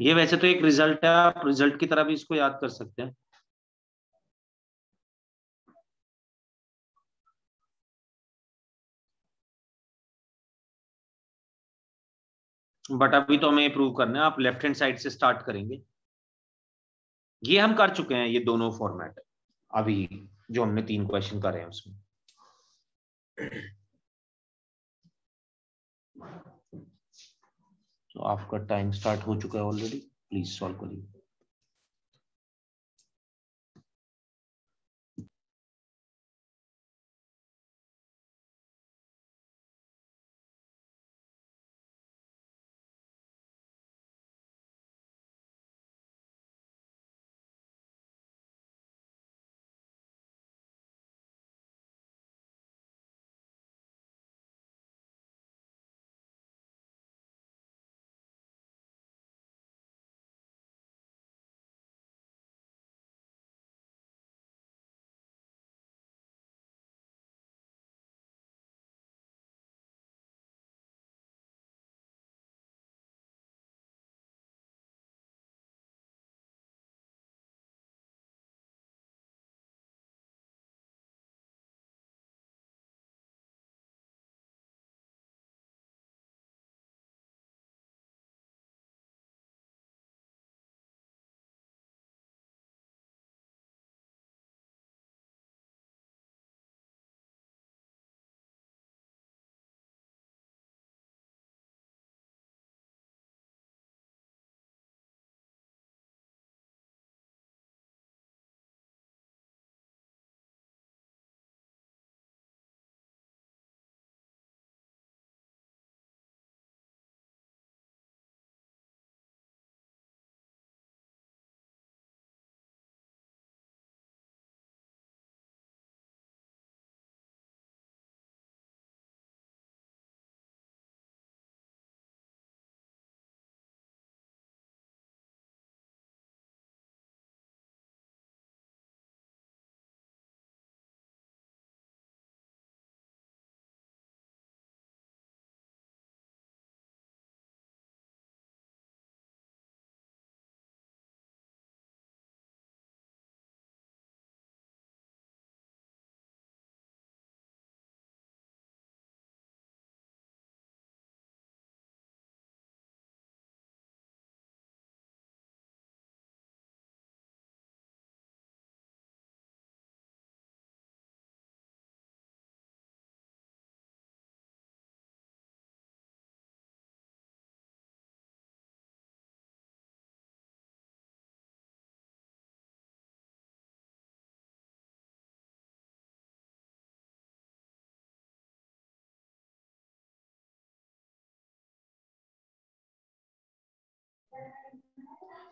[SPEAKER 1] ये वैसे तो एक रिजल्ट है, आप रिजल्ट की तरह भी इसको याद कर सकते हैं। बट अभी तो हमें प्रूव करना है। आप लेफ्ट हैंड साइड से स्टार्ट करेंगे। ये हम कर चुके हैं, ये दोनों फॉर्मेट अभी जो हमने 3 क्वेश्चन करे हैं उसमें। तो आपका टाइम स्टार्ट हो चुका है ऑलरेडी, प्लीज सॉल्व करिए।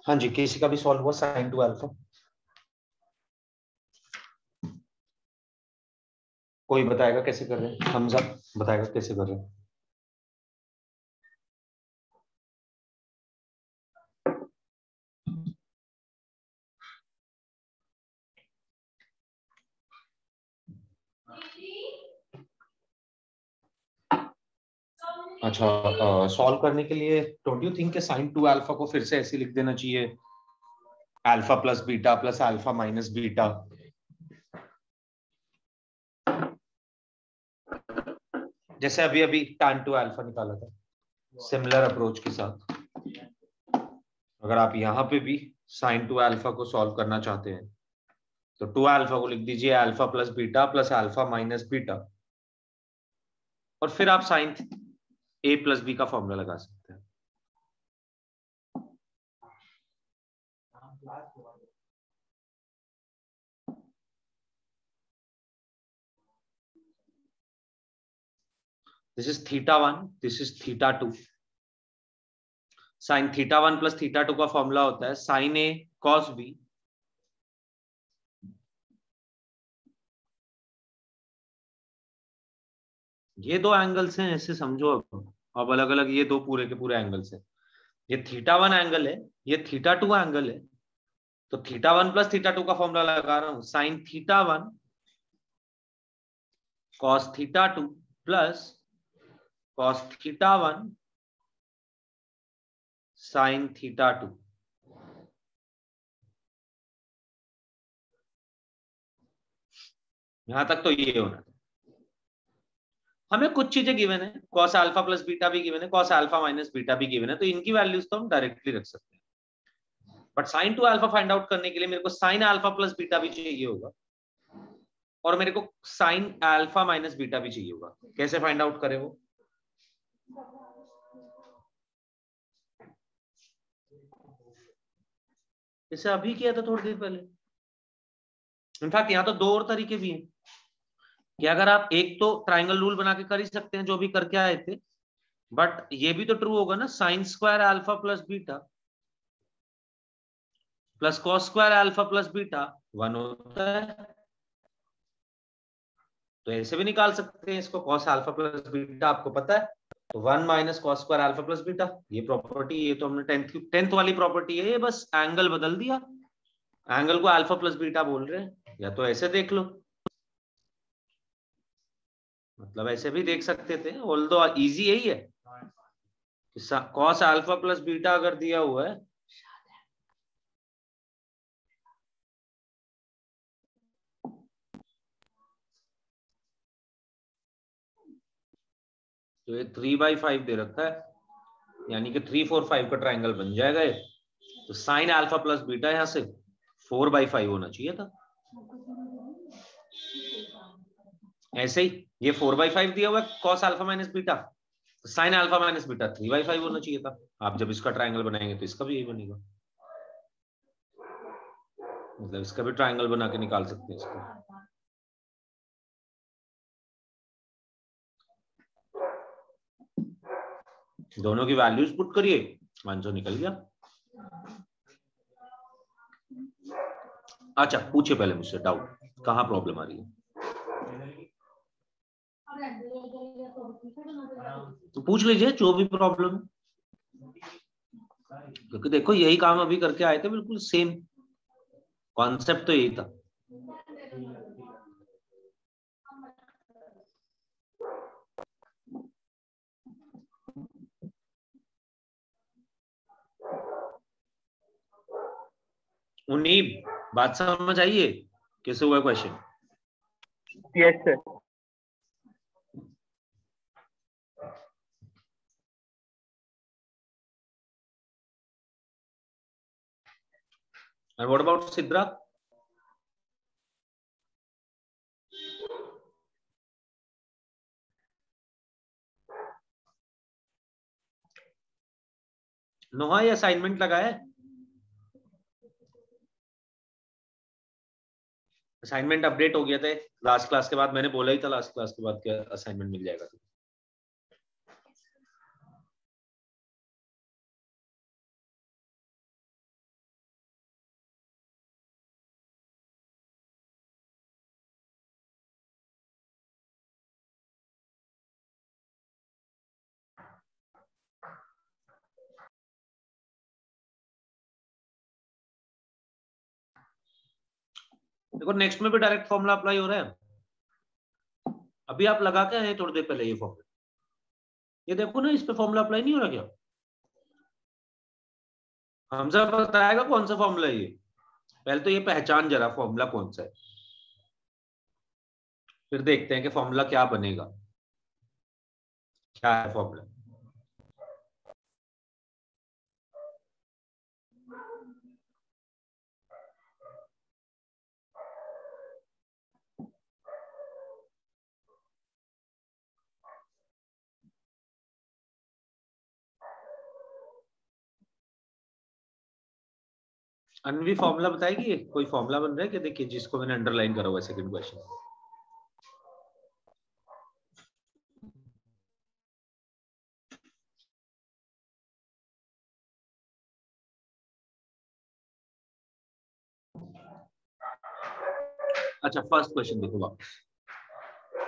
[SPEAKER 1] हाँ जी, किसी का भी सॉल्व हुआ साइन टू अल्फा? कोई बताएगा कैसे कर रहे हैं? हमजा बताएगा कैसे कर रहे हैं? अच्छा, सॉल्व करने के लिए डोंट यू थिंक कि साइन टू अल्फा को फिर से ऐसे लिख देना चाहिए, alpha plus beta plus alpha minus beta? जैसे अभी अभी tan टू अल्फा निकाला था, सिमिलर अप्रोच के साथ अगर आप यहाँ पे भी साइन टू अल्फा को सॉल्व करना चाहते हैं तो टू अल्फा को लिख दीजिए alpha plus beta plus alpha minus beta, और फिर आप साइन ए प्लस बी का फॉर्मूला लगा सकते हैं। This is θ1, this is θ2। Sine θ1 plus θ2 का फॉर्मूला होता है साइन A cos B। ये दो एंगल्स हैं, ऐसे समझो। अब अलग अलग ये दो पूरे के पूरे एंगल्स हैं। ये θ1 एंगल है, ये θ2 एंगल है। तो θ1 प्लस θ2 का फॉर्मूला लगा रहा हूं, sine θ1 cos θ2 plus cos θ1 sine θ2। यहां तक तो ये होना था। हमें कुछ चीजें गिवन है, cos अल्फा प्लस बीटा भी गिवन है, cos अल्फा माइनस बीटा भी गिवन है, तो इनकी वैल्यूज तो हम डायरेक्टली रख सकते हैं। But sign two alpha find out करने के लिए मेरे को साइन अल्फा प्लस बीटा भी चाहिए होगा, और मेरे को साइन अल्फा माइनस बीटा भी चाहिए होगा। कैसे फाइंड आउट करें वो? इसे अभी किया था थोड़ी देर पहले। इनफैक्ट यहाँ तो दो और तरीके भी हैं कि अगर आप एक तो ट्राइंगल रूल बना के कर ही सकते हैं जो भी करके आए थे, बट ये भी तो ट्रू होगा ना, sine square alpha plus beta plus cos square alpha plus beta 1 होता है। तो ऐसे भी निकाल सकते हैं इसको, कॉस अल्फा प्लस बीटा आपको पता है, तो 1 minus cos square alpha plus beta. ये प्रॉपर्टी, ये तो हमने टेंथ वाली प्रॉपर्टी है, ये बस एंगल बदल दिया, एंगल को अल्फा प्लस बीटा बोल रहे हैं। या तो ऐसे देख लो, मतलब ऐसे भी देख सकते थे, ऑल्दो इजी यही है। कॉस अल्फा प्लस बीटा अगर दिया हुआ है तो ये 3/5 दे रखा है, यानी कि 3 4 5 का ट्राइंगल बन जाएगा ये। तो साइन अल्फा प्लस बीटा यहां से 4/5 होना चाहिए था। ऐसे ही ये 4/5 दिया हुआ है कॉस अल्फा माइनस बीटा, तो साइन अल्फा माइनस बीटा 3/5 होना चाहिए था। आप जब इसका ट्राइंगल बनाएंगे तो इसका भी यही बनेगा, मतलब इसका भी ट्राइंगल बना के निकाल सकते हैं इसको। दोनों की वैल्यूज पुट करिए, आंसर निकल गया। अच्छा पूछिए पहले मुझसे डाउट, कहाँ प्रॉब्लम आ रही है तो पूछ लीजिए जो भी प्रॉब्लम है, क्योंकि देखो यही काम अभी करके आए थे, बिल्कुल सेम कॉन्सेप्ट तो यही था। मुनीब बात समझ आइए कैसे हुआ question?
[SPEAKER 5] Yes sir.
[SPEAKER 1] And what about Sidra? नोहा ये असाइनमेंट लगा है? असाइनमेंट अपडेट हो गया था लास्ट क्लास के बाद, मैंने बोला ही था लास्ट क्लास के बाद क्या असाइनमेंट मिल जाएगा। देखो नेक्स्ट में भी डायरेक्ट फॉर्मूला अप्लाई हो रहा है। अभी आप लगा के आए थोड़ी देर पहले ये फॉर्मूला, ये देखो ना, इस पे फॉर्मूला अप्लाई नहीं हो रहा क्या? हमजा बताएगा कौन सा फॉर्मूला है ये? पहले तो ये पहचान जरा फॉर्मूला कौन सा है, फिर देखते हैं कि फॉर्मूला क्या बनेगा। क्या है फॉर्मूला? अनवी फॉर्मूला बताएगी? कोई फॉर्मूला बन रहा है क्या? देखिए जिसको मैंने अंडरलाइन करा हुआ है सेकंड क्वेश्चन। अच्छा फर्स्ट क्वेश्चन देखो आप,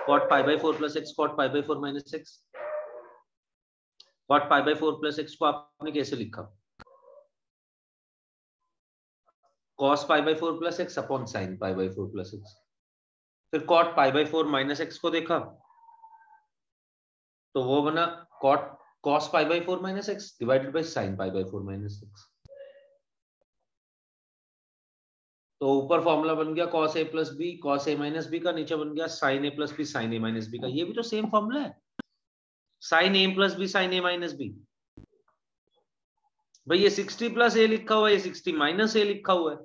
[SPEAKER 1] cot pi by 4 plus x cot pi by 4 minus x, cot pi by 4 plus x को आपने कैसे लिखा? cos pi by 4 plus x upon sin pi by 4 plus x। फिर cot pi by 4 minus x को देखा तो वो बना cos pi by 4 minus x divided by sin pi by 4 minus x। तो ऊपर फॉर्मूला बन गया cos a plus b cos a minus b का, नीचे बन गया sin a plus b sin a minus b का। ये भी तो सेम फॉर्मूला है, sin a plus b sin a minus b। भाई ये 60 प्लस a लिखा हुआ है, ये 60 माइनस a लिखा हुआ है,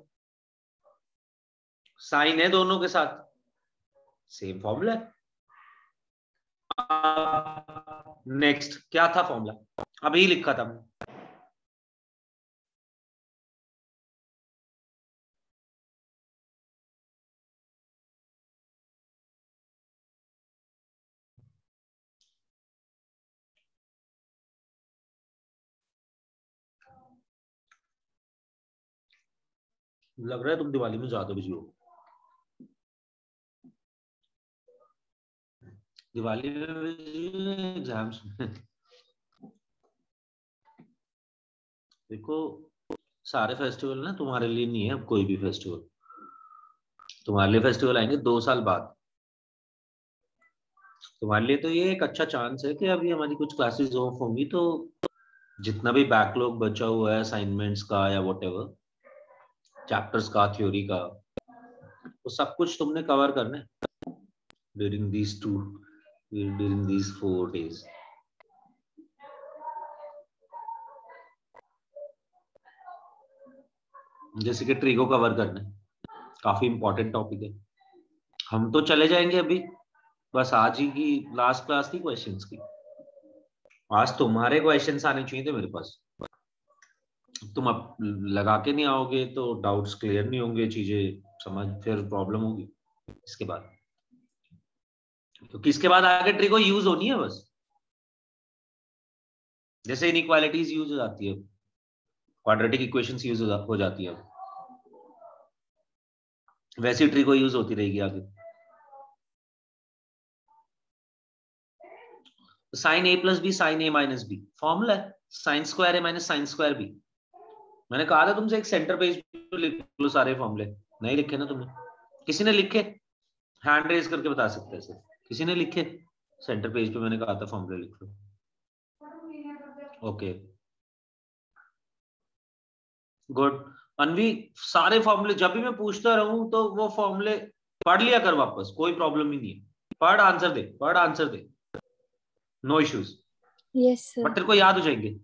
[SPEAKER 1] साइन है दोनों के साथ, सेम फॉर्मूला है। नेक्स्ट क्या था फॉर्मूला, अभी लिखा था मैं, लग रहा है तुम दिवाली में ज्यादा बिजी हो। दिवाली में एग्जाम्स में देखो सारे फेस्टिवल ना तुम्हारे लिए नहीं है, अब कोई भी फेस्टिवल तुम्हारे लिए फेस्टिवल आएंगे 2 साल बाद। तुम्हारे लिए तो ये एक अच्छा चांस है कि अभी हमारी कुछ क्लासेस ऑफ होंगी, तो जितना भी बैकलॉग बचा हुआ है असाइनमेंट्स का या व्हाटएवर चैप्टर्स का थ्योरी का, वो सब कुछ तुमने कवर करना है ड्यूरिंग these 4 days। जैसे कि ट्री को कवर करना है, काफी इंपॉर्टेंट टॉपिक है। हम तो चले जाएंगे अभी, बस आज ही की लास्ट क्लास थी क्वेश्चंस की, आज तुम्हारे क्वेश्चंस आने चाहिए थे मेरे पास। तुम अब लगा के नहीं आओगे तो डाउट्स क्लियर नहीं होंगे, चीजें समझ, फिर प्रॉब्लम होगी इसके बाद, क्योंकि इसके बाद आगे ट्री को यूज होनी है बस। जैसे इनइक्वालिटीज यूज हो जाती है, क्वाड्रेटिक इक्वेशंस यूज हो जाती है, वैसी ट्री को यूज होती रहेगी आगे। Sign A plus B sign A minus B formula है sign square A minus sine square B. मैंने कहा था तुमसे एक सेंटर पेज पे लिख लो सारे फॉर्मूले, नहीं लिखे ना तुमने? किसी ने लिखे? हैंड रेज करके बता सकते हैं सर, किसी ने लिखे? सेंटर पेज पे मैंने कहा था फॉर्मूले लिख लो। Okay good. अनवी सारे फॉर्मूले जब भी मैं पूछता रहूं तो वो फॉर्मूले पढ़ लिया कर वापस, कोई प्रॉब्लम ही नहीं है, पढ़ आंसर दे, no issues.
[SPEAKER 2] Yes sir.
[SPEAKER 1] But तेरे को याद हो जाएंगे,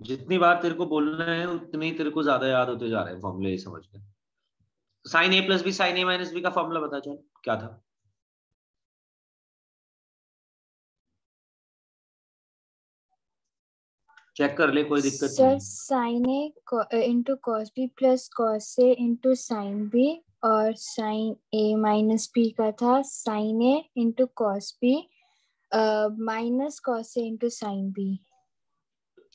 [SPEAKER 1] जितनी बार तेरे को बोलना है उतनी ही तेरे को ज्यादा याद होते जा रहे हैं फॉर्मूले, समझ गए? Sign A plus B sign A minus B का फॉर्मूला बता चल क्या था? चेक कर ले, कोई दिक्कत
[SPEAKER 2] सर
[SPEAKER 1] नहीं।
[SPEAKER 2] Sine A into cos B plus cos A into sine B, और साइन ए माइनस बी का था sine A into cos B minus cos A into sine B.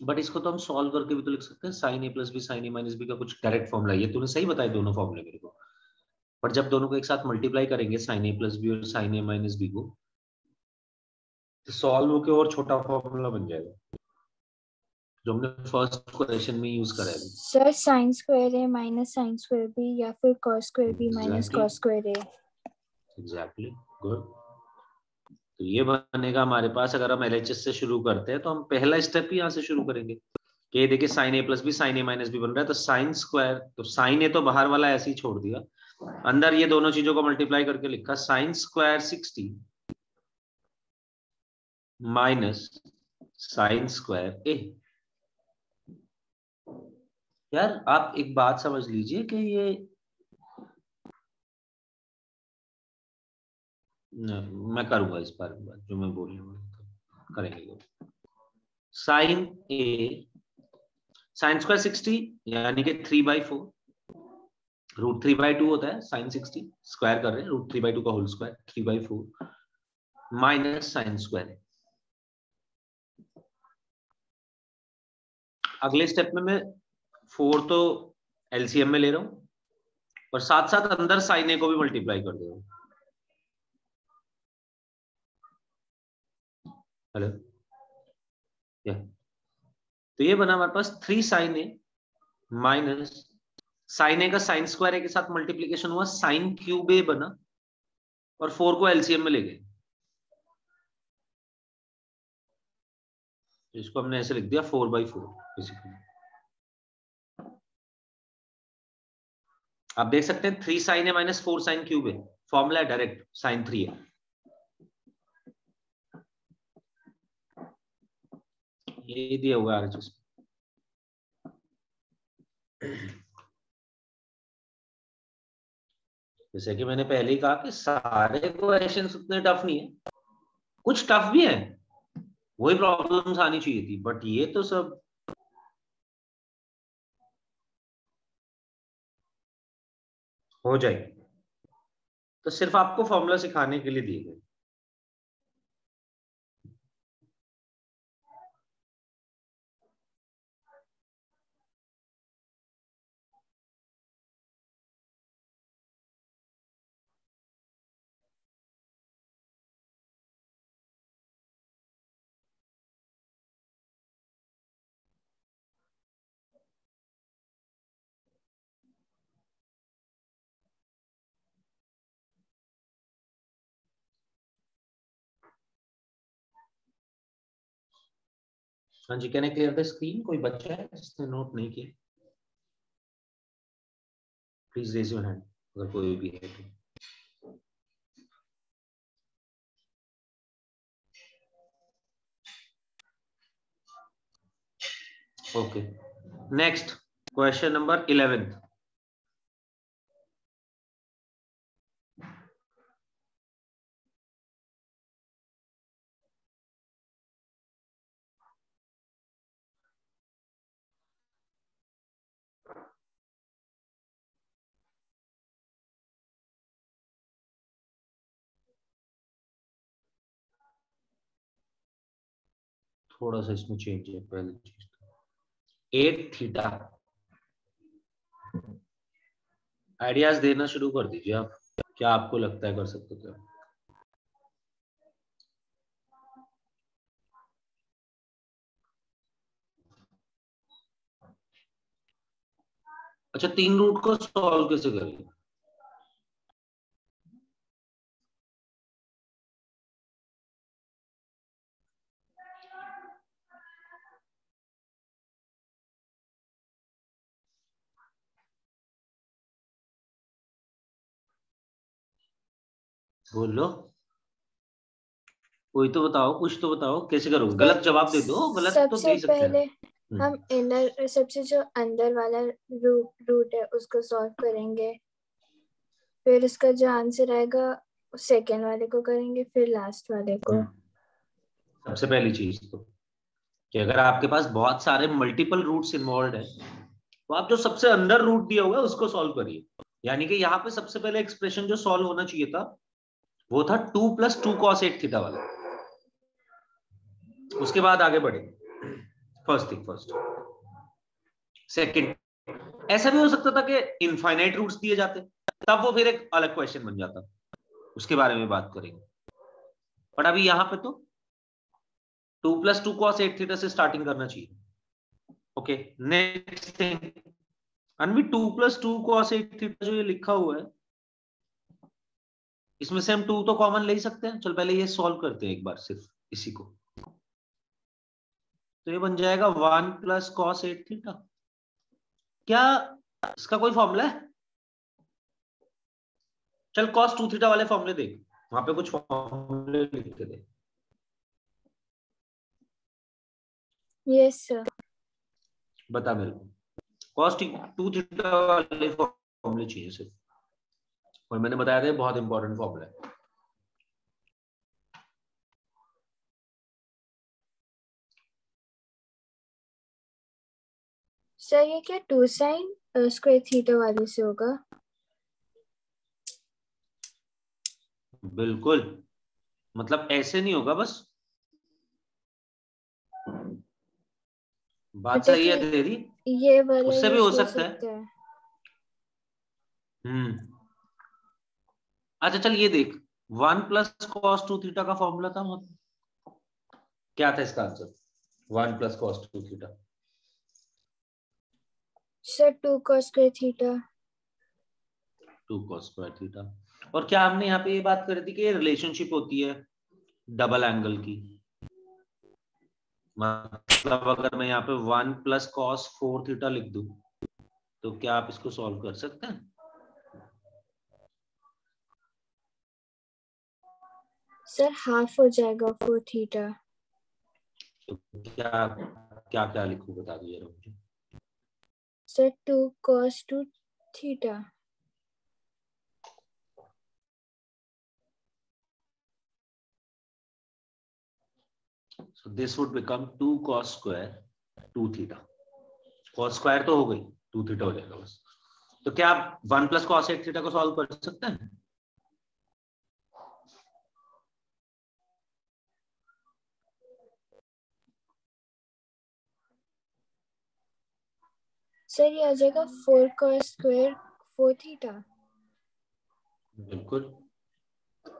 [SPEAKER 1] But इसको तो हम सॉल्व करके भी तो लिख सकते हैं, sign A plus B sign A minus B का कुछ डायरेक्ट फॉर्मूला, ये तूने सही बताया दोनों फॉर्मूले मेरे को। पर जब दोनों को एक साथ मल्टीप्लाई करेंगे साइन ए प्लस बी और साइन ए माइनस बी को, तो सॉल्व होकर और छोटा फॉर्मूला बन जाएगा जो हमने फर्स्ट क्वेश्चन में यूज करा है।
[SPEAKER 2] Sir sine square A minus sine square B या फिर cos square B minus cos square A.
[SPEAKER 1] Exactly good. तो ये बनेगा हमारे पास, अगर हम एलएचएस से शुरू करते हैं तो हम पहला स्टेप ही यहाँ से शुरू करेंगे कि ये देखिए sign A plus B sign A minus B बन रहा है, तो साइन स्क्वायर, तो साइन ए तो बाहर वाला ऐसे ही छोड़ दिया, अंदर ये दोनों चीजों को मल्टीप्लाई करके लिखा sine square 60 minus sine square A. यार आप एक बात समझ लीजिए कि ये मैं करूंगा इस बार जो मैं बोलने वाला करेंगे। साइन ए साइन स्क्वायर 60 यानी कि 3/4 √3/2 होता है, साइन 60 स्क्वायर कर रहे हैं, √3/2 का whole square 3/4 minus sine square. अगले स्टेप में मैं 4 तो एलसीएम में ले रहा हूं, और साथ साथ अंदर साइन ए को भी मल्टीप्लाई कर दो। हेलो, तो ये बना हमारे पास 3 साइन ए माइनस साइन ए का साइन स्क्वायर ए के साथ मल्टीप्लीकेशन हुआ, साइन क्यूब ए बना और 4 को एलसीएम में ले गए। इसको हमने ऐसे लिख दिया 4/4 बेसिकली। आप देख सकते हैं 3 sign A minus 4 sine cube A, formula है डायरेक्ट साइन 3 है। ये दिया हुआ है RHS। जैसे कि मैंने पहले ही कहा कि सारे क्वेश्चंस उतने टफ नहीं है, कुछ टफ भी है, वही प्रॉब्लम्स आनी चाहिए थी, बट ये तो सब हो जाएगी। तो सिर्फ आपको फॉर्मूला सिखाने के लिए दिए गए। हाँ जी, can I clear the screen? कोई बच्चा है जिसने नोट नहीं किया? प्लीज रेज योर हैंड अगर कोई भी है तो। Okay, next question number 11। थोड़ा सा इसमें चेंज है पहले चीज। 8 थीटा, आइडियाज देना शुरू कर दीजिए आप, क्या आपको लगता है कर सकते हो? अच्छा, 3 रूट को सॉल्व कैसे करेंगे? बोलो, कोई तो बताओ, कुछ तो बताओ, कैसे करोगे? गलत जवाब दे दो, गलत तो दे ही सकते
[SPEAKER 2] पहले
[SPEAKER 1] हैं।
[SPEAKER 2] हम इनर सबसे जो अंदर वाला रूट है उसको सॉल्व करेंगे, फिर उसका जो आंसर आएगा सेकेंड वाले को करेंगे, फिर लास्ट वाले को।
[SPEAKER 1] सबसे पहली चीज तो कि अगर आपके पास बहुत सारे मल्टीपल रूट्स इन्वॉल्व है तो आप जो सबसे अंदर रूट दिया हुआ है उसको सॉल्व करिए। यानी कि यहाँ पे सबसे पहले एक्सप्रेशन जो सॉल्व होना चाहिए था वो था 2 + 2 cos 8 थीटा वाला। उसके बाद आगे बढ़े, फर्स्ट थिंग फर्स्ट। सेकंड, ऐसा भी हो सकता था कि इनफाइनाइट रूट्स दिए जाते, तब वो फिर एक अलग क्वेश्चन बन जाता, उसके बारे में बात करेंगे। बट अभी यहाँ पे तो 2 + 2 cos 8 थीटा से स्टार्टिंग करना चाहिए। ओके, नेक्स्ट थिंग, अनवी 2 + 2 cos 8 थीटा जो ये लिखा हुआ है, इसमें से हम 2 तो कॉमन ले ही सकते हैं। चल पहले ये सॉल्व करते हैं एक बार, सिर्फ इसी को। तो ये बन जाएगा 1 + cos 8 थीटा। क्या इसका कोई फॉर्मूला है? चल cos 2 थीटा वाले फॉर्मूले देख, वहां पे कुछ फॉर्मूले लिख के दे।
[SPEAKER 2] Yes sir.
[SPEAKER 1] बता मेरे को, cos 2 थीटा वाले फॉर्मूले चाहिए सिर्फ, और मैंने बताया था बहुत इंपॉर्टेंट फॉर्मूला है।
[SPEAKER 2] सर ये क्या 2 sin स्क्वायर थीटा वाले से होगा?
[SPEAKER 1] बिल्कुल, मतलब ऐसे नहीं होगा, बस बात
[SPEAKER 2] अच्छा
[SPEAKER 1] सही है
[SPEAKER 2] कि
[SPEAKER 1] तेरी,
[SPEAKER 2] ये वाला
[SPEAKER 1] उससे भी
[SPEAKER 2] यूज
[SPEAKER 1] हो
[SPEAKER 2] कर
[SPEAKER 1] सकता है।
[SPEAKER 2] सकते हैं।
[SPEAKER 1] अच्छा चल ये देख, 1 प्लस कॉस 2 थीटा का फॉर्मूला था, क्या था इसका answer? 1 plus cos 2 theta.
[SPEAKER 2] Sir 2 cos square theta.
[SPEAKER 1] 2 cos square theta. और क्या हमने यहाँ पे ये बात करी थी कि रिलेशनशिप होती है डबल एंगल की? मतलब अगर मैं यहाँ पे 1 प्लस कॉस 4 थीटा लिख दूं तो क्या आप इसको सॉल्व कर सकते हैं?
[SPEAKER 2] सर हाफ हो जाएगा 4 थीटा।
[SPEAKER 1] तो क्या क्या क्या लिखूं बता दीजिए मुझे।
[SPEAKER 2] Sir 2 cos 2 theta.
[SPEAKER 1] So this would become 2 cos square 2 theta. cos square तो हो गई, 2 थीटा हो जाएगा बस। तो क्या आप 1 प्लस cos 8 थीटा को सॉल्व कर सकते हैं?
[SPEAKER 2] सर ये आ जाएगा 4 cos square 4 थीटा।
[SPEAKER 1] बिल्कुल।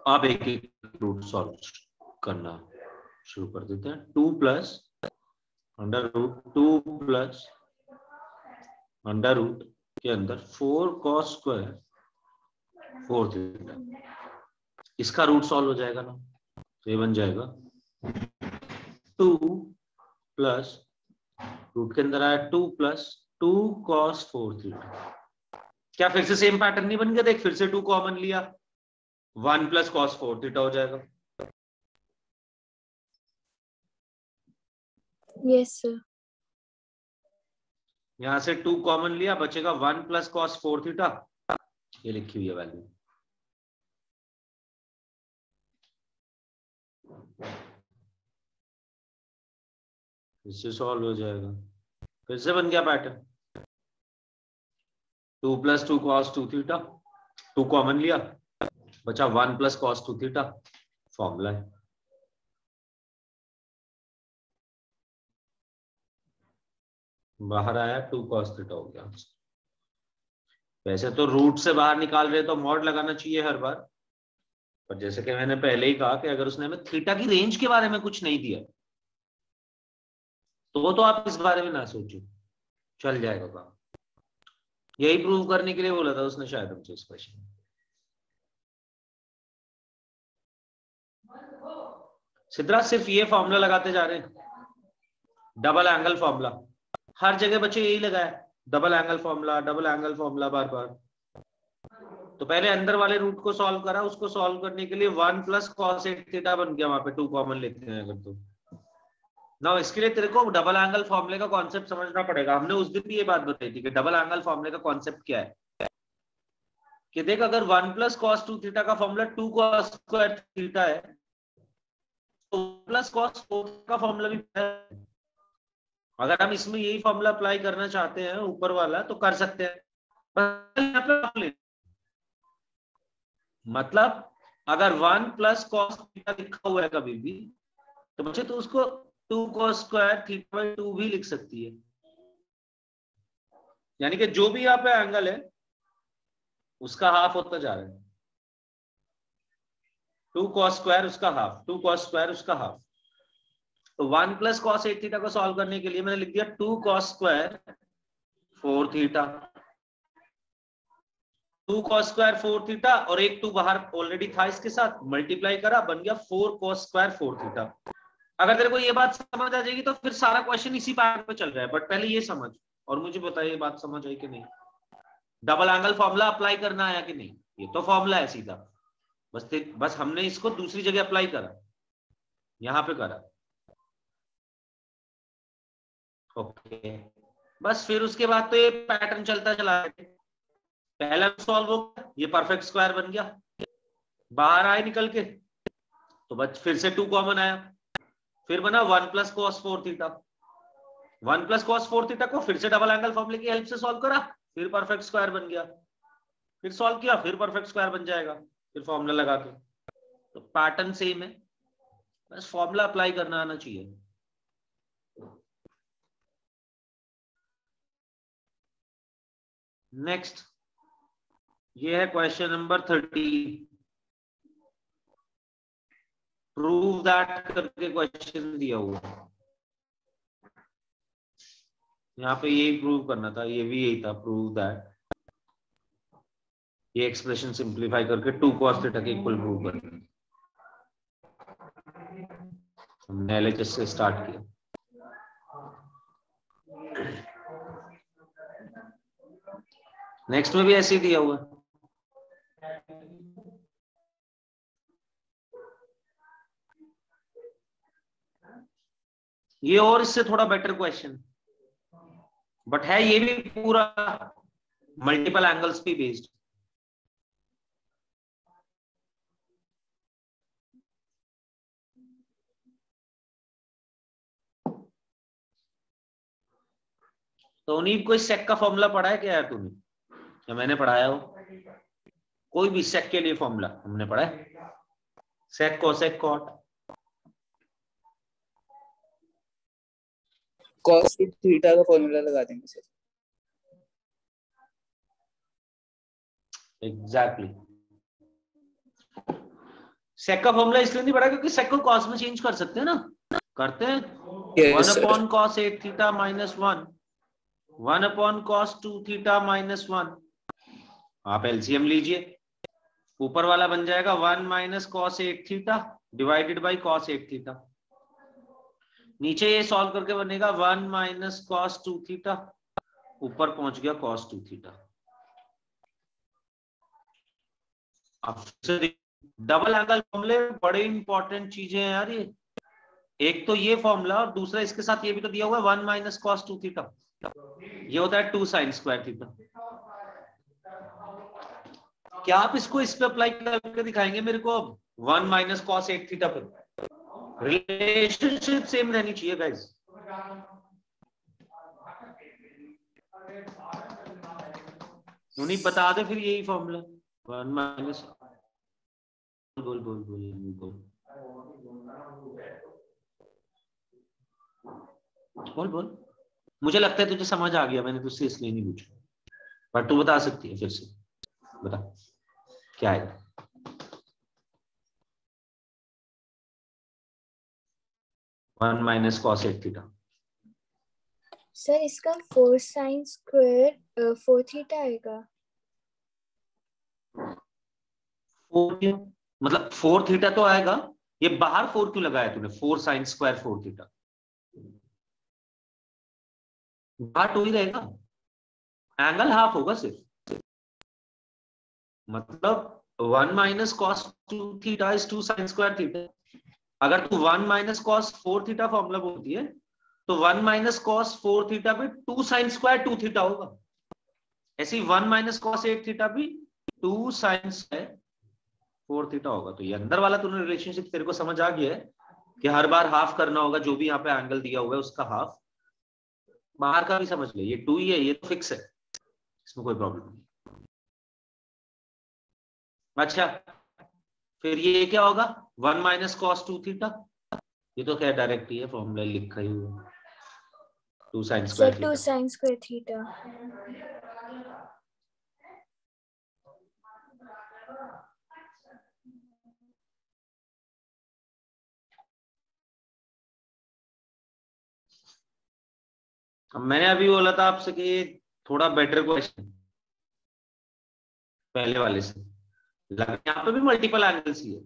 [SPEAKER 1] आप एक एक रूट सॉल्व करना शुरू कर देते हैं। 2 plus under root 2 plus under root के अंदर 4 cos स्क्वायर 4 थीटा, इसका रूट सॉल्व हो जाएगा ना, तो ये बन जाएगा 2 प्लस रूट के अंदर आया 2 प्लस 2 cos 4 थीटा। क्या फिर से सेम पैटर्न नहीं बन गया? देख, फिर से 2 कॉमन लिया, 1 प्लस cos 4 थीटा हो जाएगा।
[SPEAKER 2] Yes sir.
[SPEAKER 1] यहां से 2 कॉमन लिया, बचेगा 1 प्लस cos 4 थीटा, ये लिखी हुई है वैल्यू। इससे सॉल्व हो जाएगा, फिर से बन गया pattern. 2 plus 2 cos 2 theta, 2 common लिया, बचा 1 प्लस cos 2 थीटा, फॉर्मूला है। बाहर आया 2 cos थीटा हो गया। वैसे तो रूट से बाहर निकाल रहे तो मॉड लगाना चाहिए हर बार, पर जैसे कि मैंने पहले ही कहा कि अगर उसने हमें थीटा की रेंज के बारे में कुछ नहीं दिया तो आप इस बारे में ना सोचो, चल जाएगा काम। यही प्रूव करने के लिए बोला था उसने शायद हमसे इस क्वेश्चन में। सिद्धार्थ सिर्फ ये फॉर्मूला लगाते जा रहे हैं, डबल एंगल फॉर्मूला, हर जगह बच्चे यही लगाया, डबल एंगल फॉर्मूला बार बार। तो पहले अंदर वाले रूट को सॉल्व करा, उसको सॉल्व करने के लिए 1 प्लस cos 8 थीटा बन गया, वहां पे 2 कॉमन लेते हैं अगर तो। ना इसके लिए तेरे को डबल एंगल फॉर्मूले का कॉन्सेप्ट समझना पड़ेगा। हमने उस दिन भी ये बात बताई थी कि डबल एंगल फॉर्मूले का कॉन्सेप्ट क्या है, कि देख अगर 1 प्लस cos 2 थीटा का फॉर्मूला 2 cos स्क्वायर थीटा है तो प्लस cos 4 का फॉर्मूला भी है। अगर हम इसमें यही फॉर्मूला अप्लाई करना चाहते हैं ऊपर वाला तो कर सकते हैं। मतलब अगर 1 प्लस cos थीटा लिखा हुआ है कभी भी तो बच्चे तो उसको 2 cos स्क्वायर थीटा बाई 2 भी लिख सकती है। यानी कि जो भी यहाँ पे एंगल है उसका हाफ होता जा रहा है, 2 cos स्क्वायर उसका हाफ, 2 cos स्क्वायर उसका हाफ। तो 1 प्लस cos 8 थीटा को सॉल्व करने के लिए मैंने लिख दिया 2 cos square 4 theta, 2 cos square 4 theta और एक 2 बाहर ऑलरेडी था, इसके साथ मल्टीप्लाई करा, बन गया 4 cos स्क्वायर 4 थीटा। अगर तेरे को ये बात समझ आ जाएगी तो फिर सारा क्वेश्चन इसी पैटर्न पे चल रहा है, बट पहले ये समझ और मुझे बताइए ये बात समझ आई कि नहीं। डबल एंगल फॉर्मूला अप्लाई करना आया कि नहीं? ये तो फॉर्मूला है सीधा, बस हमने इसको दूसरी जगह अप्लाई करा, यहां पे करा। ओके, बस फिर उसके बाद तो ये पैटर्न चलता चला, पहला सॉल्व हो गया, ये परफेक्ट स्क्वायर बन गया, बाहर आए निकल के, तो बस फिर से 2 कॉमन आया, फिर बना 1 plus cos 4 theta. 1 plus cos 4 theta को फिर से डबल एंगल फॉर्मूले की हेल्प से सॉल्व करा, फिर परफेक्ट स्क्वायर बन गया, फिर सॉल्व किया, फिर परफेक्ट स्क्वायर बन जाएगा, फिर फॉर्मूला लगा के। तो पैटर्न सेम है, बस फॉर्मूला अप्लाई करना आना चाहिए। नेक्स्ट ये है क्वेश्चन नंबर 30। प्रूव दैट करके क्वेश्चन दिया हुआ। यहाँ पे यही प्रूव करना था, ये भी यही था, प्रूव दैट। ये एक्सप्रेशन सिंप्लीफाई करके 2 cos थीटा के इक्वल प्रूव करना। हमने LHS से स्टार्ट किया। नेक्स्ट में भी ऐसे ही दिया हुआ है। ये और इससे थोड़ा बेटर क्वेश्चन, बट है ये भी पूरा मल्टीपल एंगल्स पे बेस्ड। तो उन्हीं कोई सेक का फॉर्मूला पढ़ा है क्या यार तूने, या मैंने पढ़ाया हो? कोई भी सेक के लिए फॉर्मूला हमने पढ़ा है? Sec cosec cot
[SPEAKER 4] cos theta का फॉर्मूला लगा देंगे सर।
[SPEAKER 1] एग्जैक्टली। सेक का फॉर्मूला इसलिए नहीं पढ़ा क्योंकि सेक को कॉस में चेंज कर सकते हैं ना, करते हैं।
[SPEAKER 4] Yes,
[SPEAKER 1] 1 upon cos 8 theta minus 1, 1 upon cos 2 theta minus 1। आप एलसीएम लीजिए, ऊपर वाला बन जाएगा 1 minus cos 8 theta divided by cos 8 theta. नीचे ये सॉल्व करके बनेगा 1 माइनस cos 2 थीटा, ऊपर पहुंच गया cos 2 थीटा। अब डबल एंगल फॉर्मूले बड़े इंपॉर्टेंट चीजें हैं यार ये। एक तो ये फॉर्मूला और दूसरा इसके साथ ये भी तो दिया हुआ है 1 माइनस cos 2 थीटा, ये होता है 2 sin स्क्वायर थीटा। क्या आप इसको इस पे अप्लाई करके दिखाएंगे मेरे को? 1 माइनस कॉस 8 थीटा पे रिलेशनशिप सेम रहनी चाहिए गाइस। उन्हीं बता दे फिर यही फॉर्मूला 1 माइनस। बोल बोल बोल बोल बोल बोल। मुझे लगता है तुझे समझ आ गया, मैंने तुझसे इसलिए नहीं पूछा, पर तू बता सकती है फिर से। बता क्या है? One minus cos 8 theta.
[SPEAKER 2] Sir इसका 4 sin स्क्वायर 4 थीटा आएगा।
[SPEAKER 1] 4 मतलब 4 थीटा तो आएगा। ये बाहर 4 क्यों लगाया तूने? 4 sin स्क्वायर 4 थीटा बाहर 2 ही रहेगा, एंगल हाफ होगा सिर्फ। मतलब 1 minus cos 2 theta is 2 sin square theta. अगर तू 1 माइनस कॉस 4 थीटा फॉर्मूला बोलती है तो 1 माइनस कॉस 4 थीटा भी 2 sin स्क्वायर 2 थीटा होगा। ऐसे ही 1 माइनस कॉस 8 थीटा भी 2 sin स्क्वायर 4 थीटा होगा। तो ये अंदर वाला तूने रिलेशनशिप तेरे को समझ आ गया है कि हर बार हाफ करना होगा, जो भी यहाँ पे एंगल दिया हुआ है उसका हाफ। बाहर का भी समझ ले, ये 2 ही है, ये तो फिक्स है, इसमें कोई प्रॉब्लम नहीं। अच्छा फिर ये क्या होगा? 1 माइनस कॉस 2 थीटा, ये तो क्या डायरेक्ट ही है, फॉर्मूला लिखा ही हुआ, 2 sin
[SPEAKER 2] sir
[SPEAKER 1] square
[SPEAKER 2] 2
[SPEAKER 1] theta.
[SPEAKER 2] sin square theta.
[SPEAKER 1] मैंने अभी बोला था आपसे कि थोड़ा बेटर क्वेश्चन पहले वाले से, यहाँ पे भी मल्टीपल एंगल्स ही है,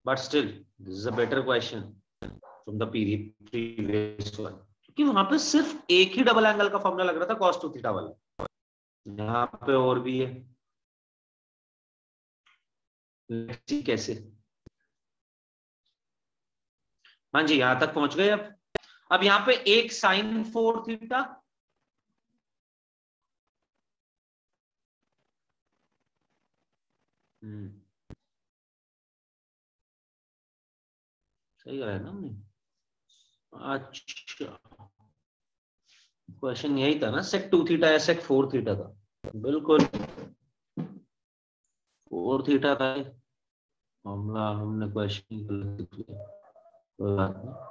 [SPEAKER 1] but still this is a better question from the previous one, क्योंकि वहां पे सिर्फ एक ही डबल एंगल का फॉर्मूला लग रहा था cos 2 थीटा वाला। यहाँ पे और भी है, कैसे? हाँ जी यहां तक पहुंच गए। अब यहाँ पे एक sin 4 थीटा, सही है ना हमने? अच्छा क्वेश्चन यही था ना, sec 2 थीटा या sec 4 थीटा था? बिल्कुल 4 थीटा था मामला, हमने क्वेश्चन गलत लिख लिया, कोई बात नहीं।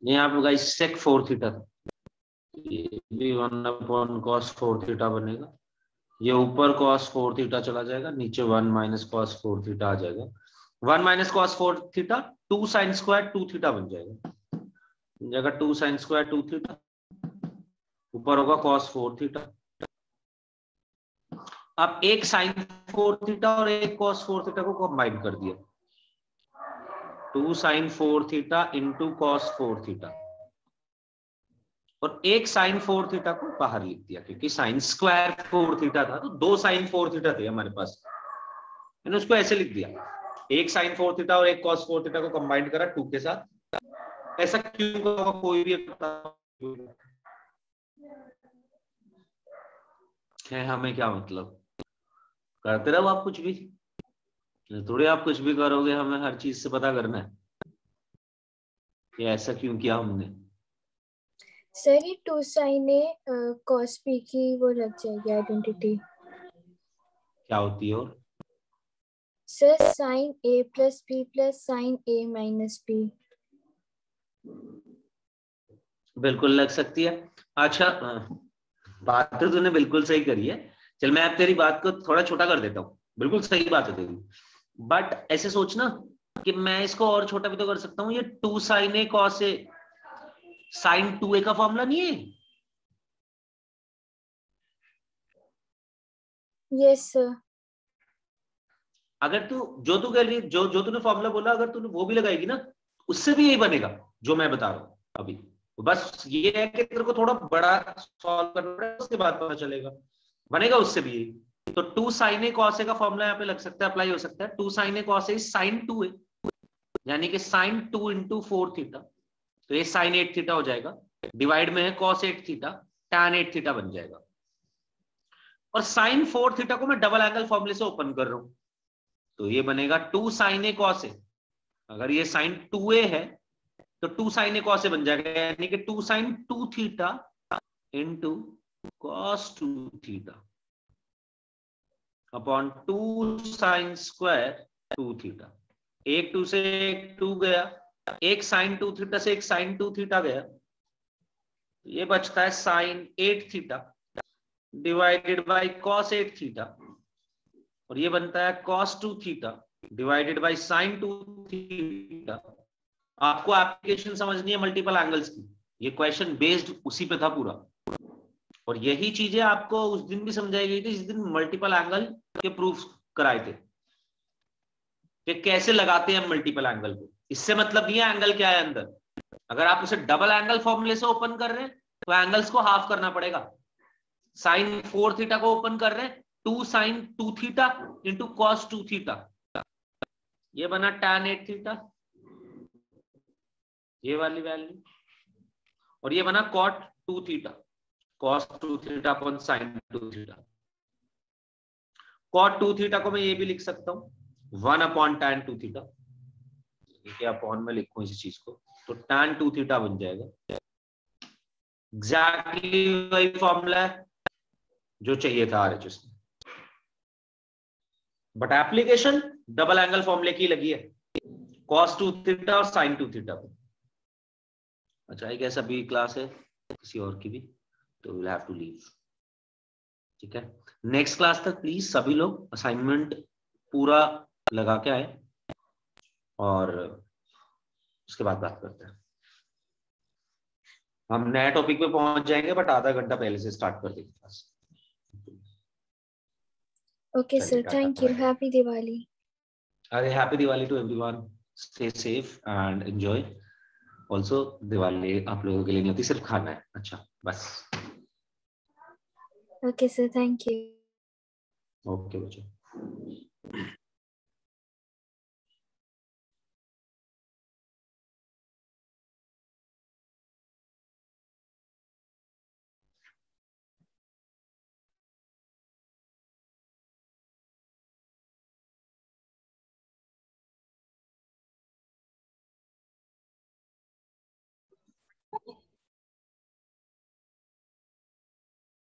[SPEAKER 1] ये यहाँ पे गाइस sec 4 थीटा था, ये भी 1/cos 4 थीटा बनेगा। ये ऊपर cos 4 थीटा चला जाएगा, नीचे 1 - cos 4 थीटा आ जाएगा। 1 - cos 4 theta 2 sin square 2 theta बन जाएगा, जगह 2 sin स्क्वायर 2 थीटा, ऊपर होगा cos 4 थीटा। अब एक sin 4 थीटा और एक cos 4 थीटा को कंबाइन कर दिया, 2 sin 4 theta into cos 4 theta, और एक sin 4 थीटा को बाहर लिख दिया, क्योंकि sin स्क्वायर 4 थीटा था तो 2 sin 4 थीटा थे हमारे पास, मैंने उसको ऐसे लिख दिया, एक sin 4 थीटा और एक cos 4 थीटा को कंबाइन करा 2 के साथ। ऐसा क्यों होगा, कोई भी है, हमें क्या मतलब, करते रहो आप कुछ भी, थोड़ी आप कुछ भी करोगे, हमें हर चीज से पता करना है कि ऐसा क्यों किया हमने।
[SPEAKER 2] सर ये 2 sin a cos p की वो लग जाएगी आइडेंटिटी।
[SPEAKER 1] क्या होती है? और
[SPEAKER 2] sir sin a plus p plus sin a minus p।
[SPEAKER 1] बिल्कुल लग सकती है। अच्छा, बात तो तूने बिल्कुल सही करी है, चल मैं अब तेरी बात को थोड़ा छोटा कर देता हूँ, बिल्कुल सही बात है तेरी, बट ऐसे सोचना कि मैं इसको और छोटा भी तो कर सकता हूँ। ये 2 sin a cos a sin 2a का फॉर्मूला नहीं है?
[SPEAKER 2] Yes sir.
[SPEAKER 1] अगर तू जो तू कह रही, जो तूने फॉर्मूला बोला, अगर तूने वो भी लगाएगी ना, उससे भी यही बनेगा जो मैं बता रहा हूँ अभी। बस ये है कि तेरे को थोड़ा बड़ा सॉल्व करना पड़ेगा, उसके बाद पता चलेगा, बनेगा उससे भी यही। तो 2 sin a cos a का फॉर्मूला यहाँ पे लग सकता है, अप्लाई हो सकता है। 2 sin a cos a sin 2a, यानी कि sin 2 इंटू 4 थीटा, तो ये sin 8 थीटा हो जाएगा, डिवाइड में है cos 8 थीटा, tan 8 थीटा बन जाएगा। और sin 4 थीटा को मैं डबल एंगल फॉर्मूले से ओपन कर रहा हूं, तो ये बनेगा 2 sin a cos a। अगर ये sin 2a है तो 2 sin a cos a बन जाएगा, यानी कि 2 sin 2 theta into cos 2 theta upon 2 sin square 2 theta. एक 2 से एक 2 गया, एक sin 2 थीटा से एक sin 2 थीटा गया, ये बचता है sin 8 theta divided by cos 8 theta, और ये बनता है cos 2 theta divided by sin 2 theta. आपको एप्लीकेशन समझनी है मल्टीपल एंगल्स की, ये क्वेश्चन बेस्ड उसी पे था पूरा, और यही चीजें आपको उस दिन भी समझाई गई थी जिस दिन मल्टीपल एंगल के प्रूफ कराए थे कि कैसे लगाते हैं मल्टीपल एंगल को। इससे मतलब नहीं है एंगल क्या है अंदर, अगर आप उसे डबल एंगल फॉर्मूले से ओपन कर रहे हैं तो एंगल्स को हाफ करना पड़ेगा। sin 4 थीटा को ओपन कर रहे हैं, 2 sin 2 theta into cos 2 theta, ये बना tan 8 थीटा, ये वाली वैल्यू, और ये बना cot 2 theta, cos 2 theta upon sin 2 theta. cot 2 theta को मैं ये भी लिख सकता हूं 1 अपॉन tan 2 थीटा, क्या अपॉन में लिखूं इस चीज को, तो tan 2 थीटा बन जाएगा। एग्जैक्टली वही फॉर्मूला है जो चाहिए था RHS में, बट एप्लीकेशन डबल एंगल फॉर्मूले की लगी है, cos 2 थीटा और sin 2 थीटा पे। अच्छा, एक ऐसा भी क्लास है किसी और की भी, तो विल हैव टू लीव, ठीक है। नेक्स्ट क्लास तक प्लीज सभी लोग असाइनमेंट पूरा लगा के आए, और उसके बाद बात करते हैं। हम नए टॉपिक पे पहुंच जाएंगे, बट आधा घंटा पहले से स्टार्ट कर देंगे class.
[SPEAKER 2] Okay sir, thank you, happy Diwali.
[SPEAKER 1] अरे happy Diwali to everyone, stay safe and enjoy. Also Diwali आप लोगों के लिए नहीं होती, सिर्फ खाना है। अच्छा बस,
[SPEAKER 2] okay sir, thank you.
[SPEAKER 1] Okay बच्चों।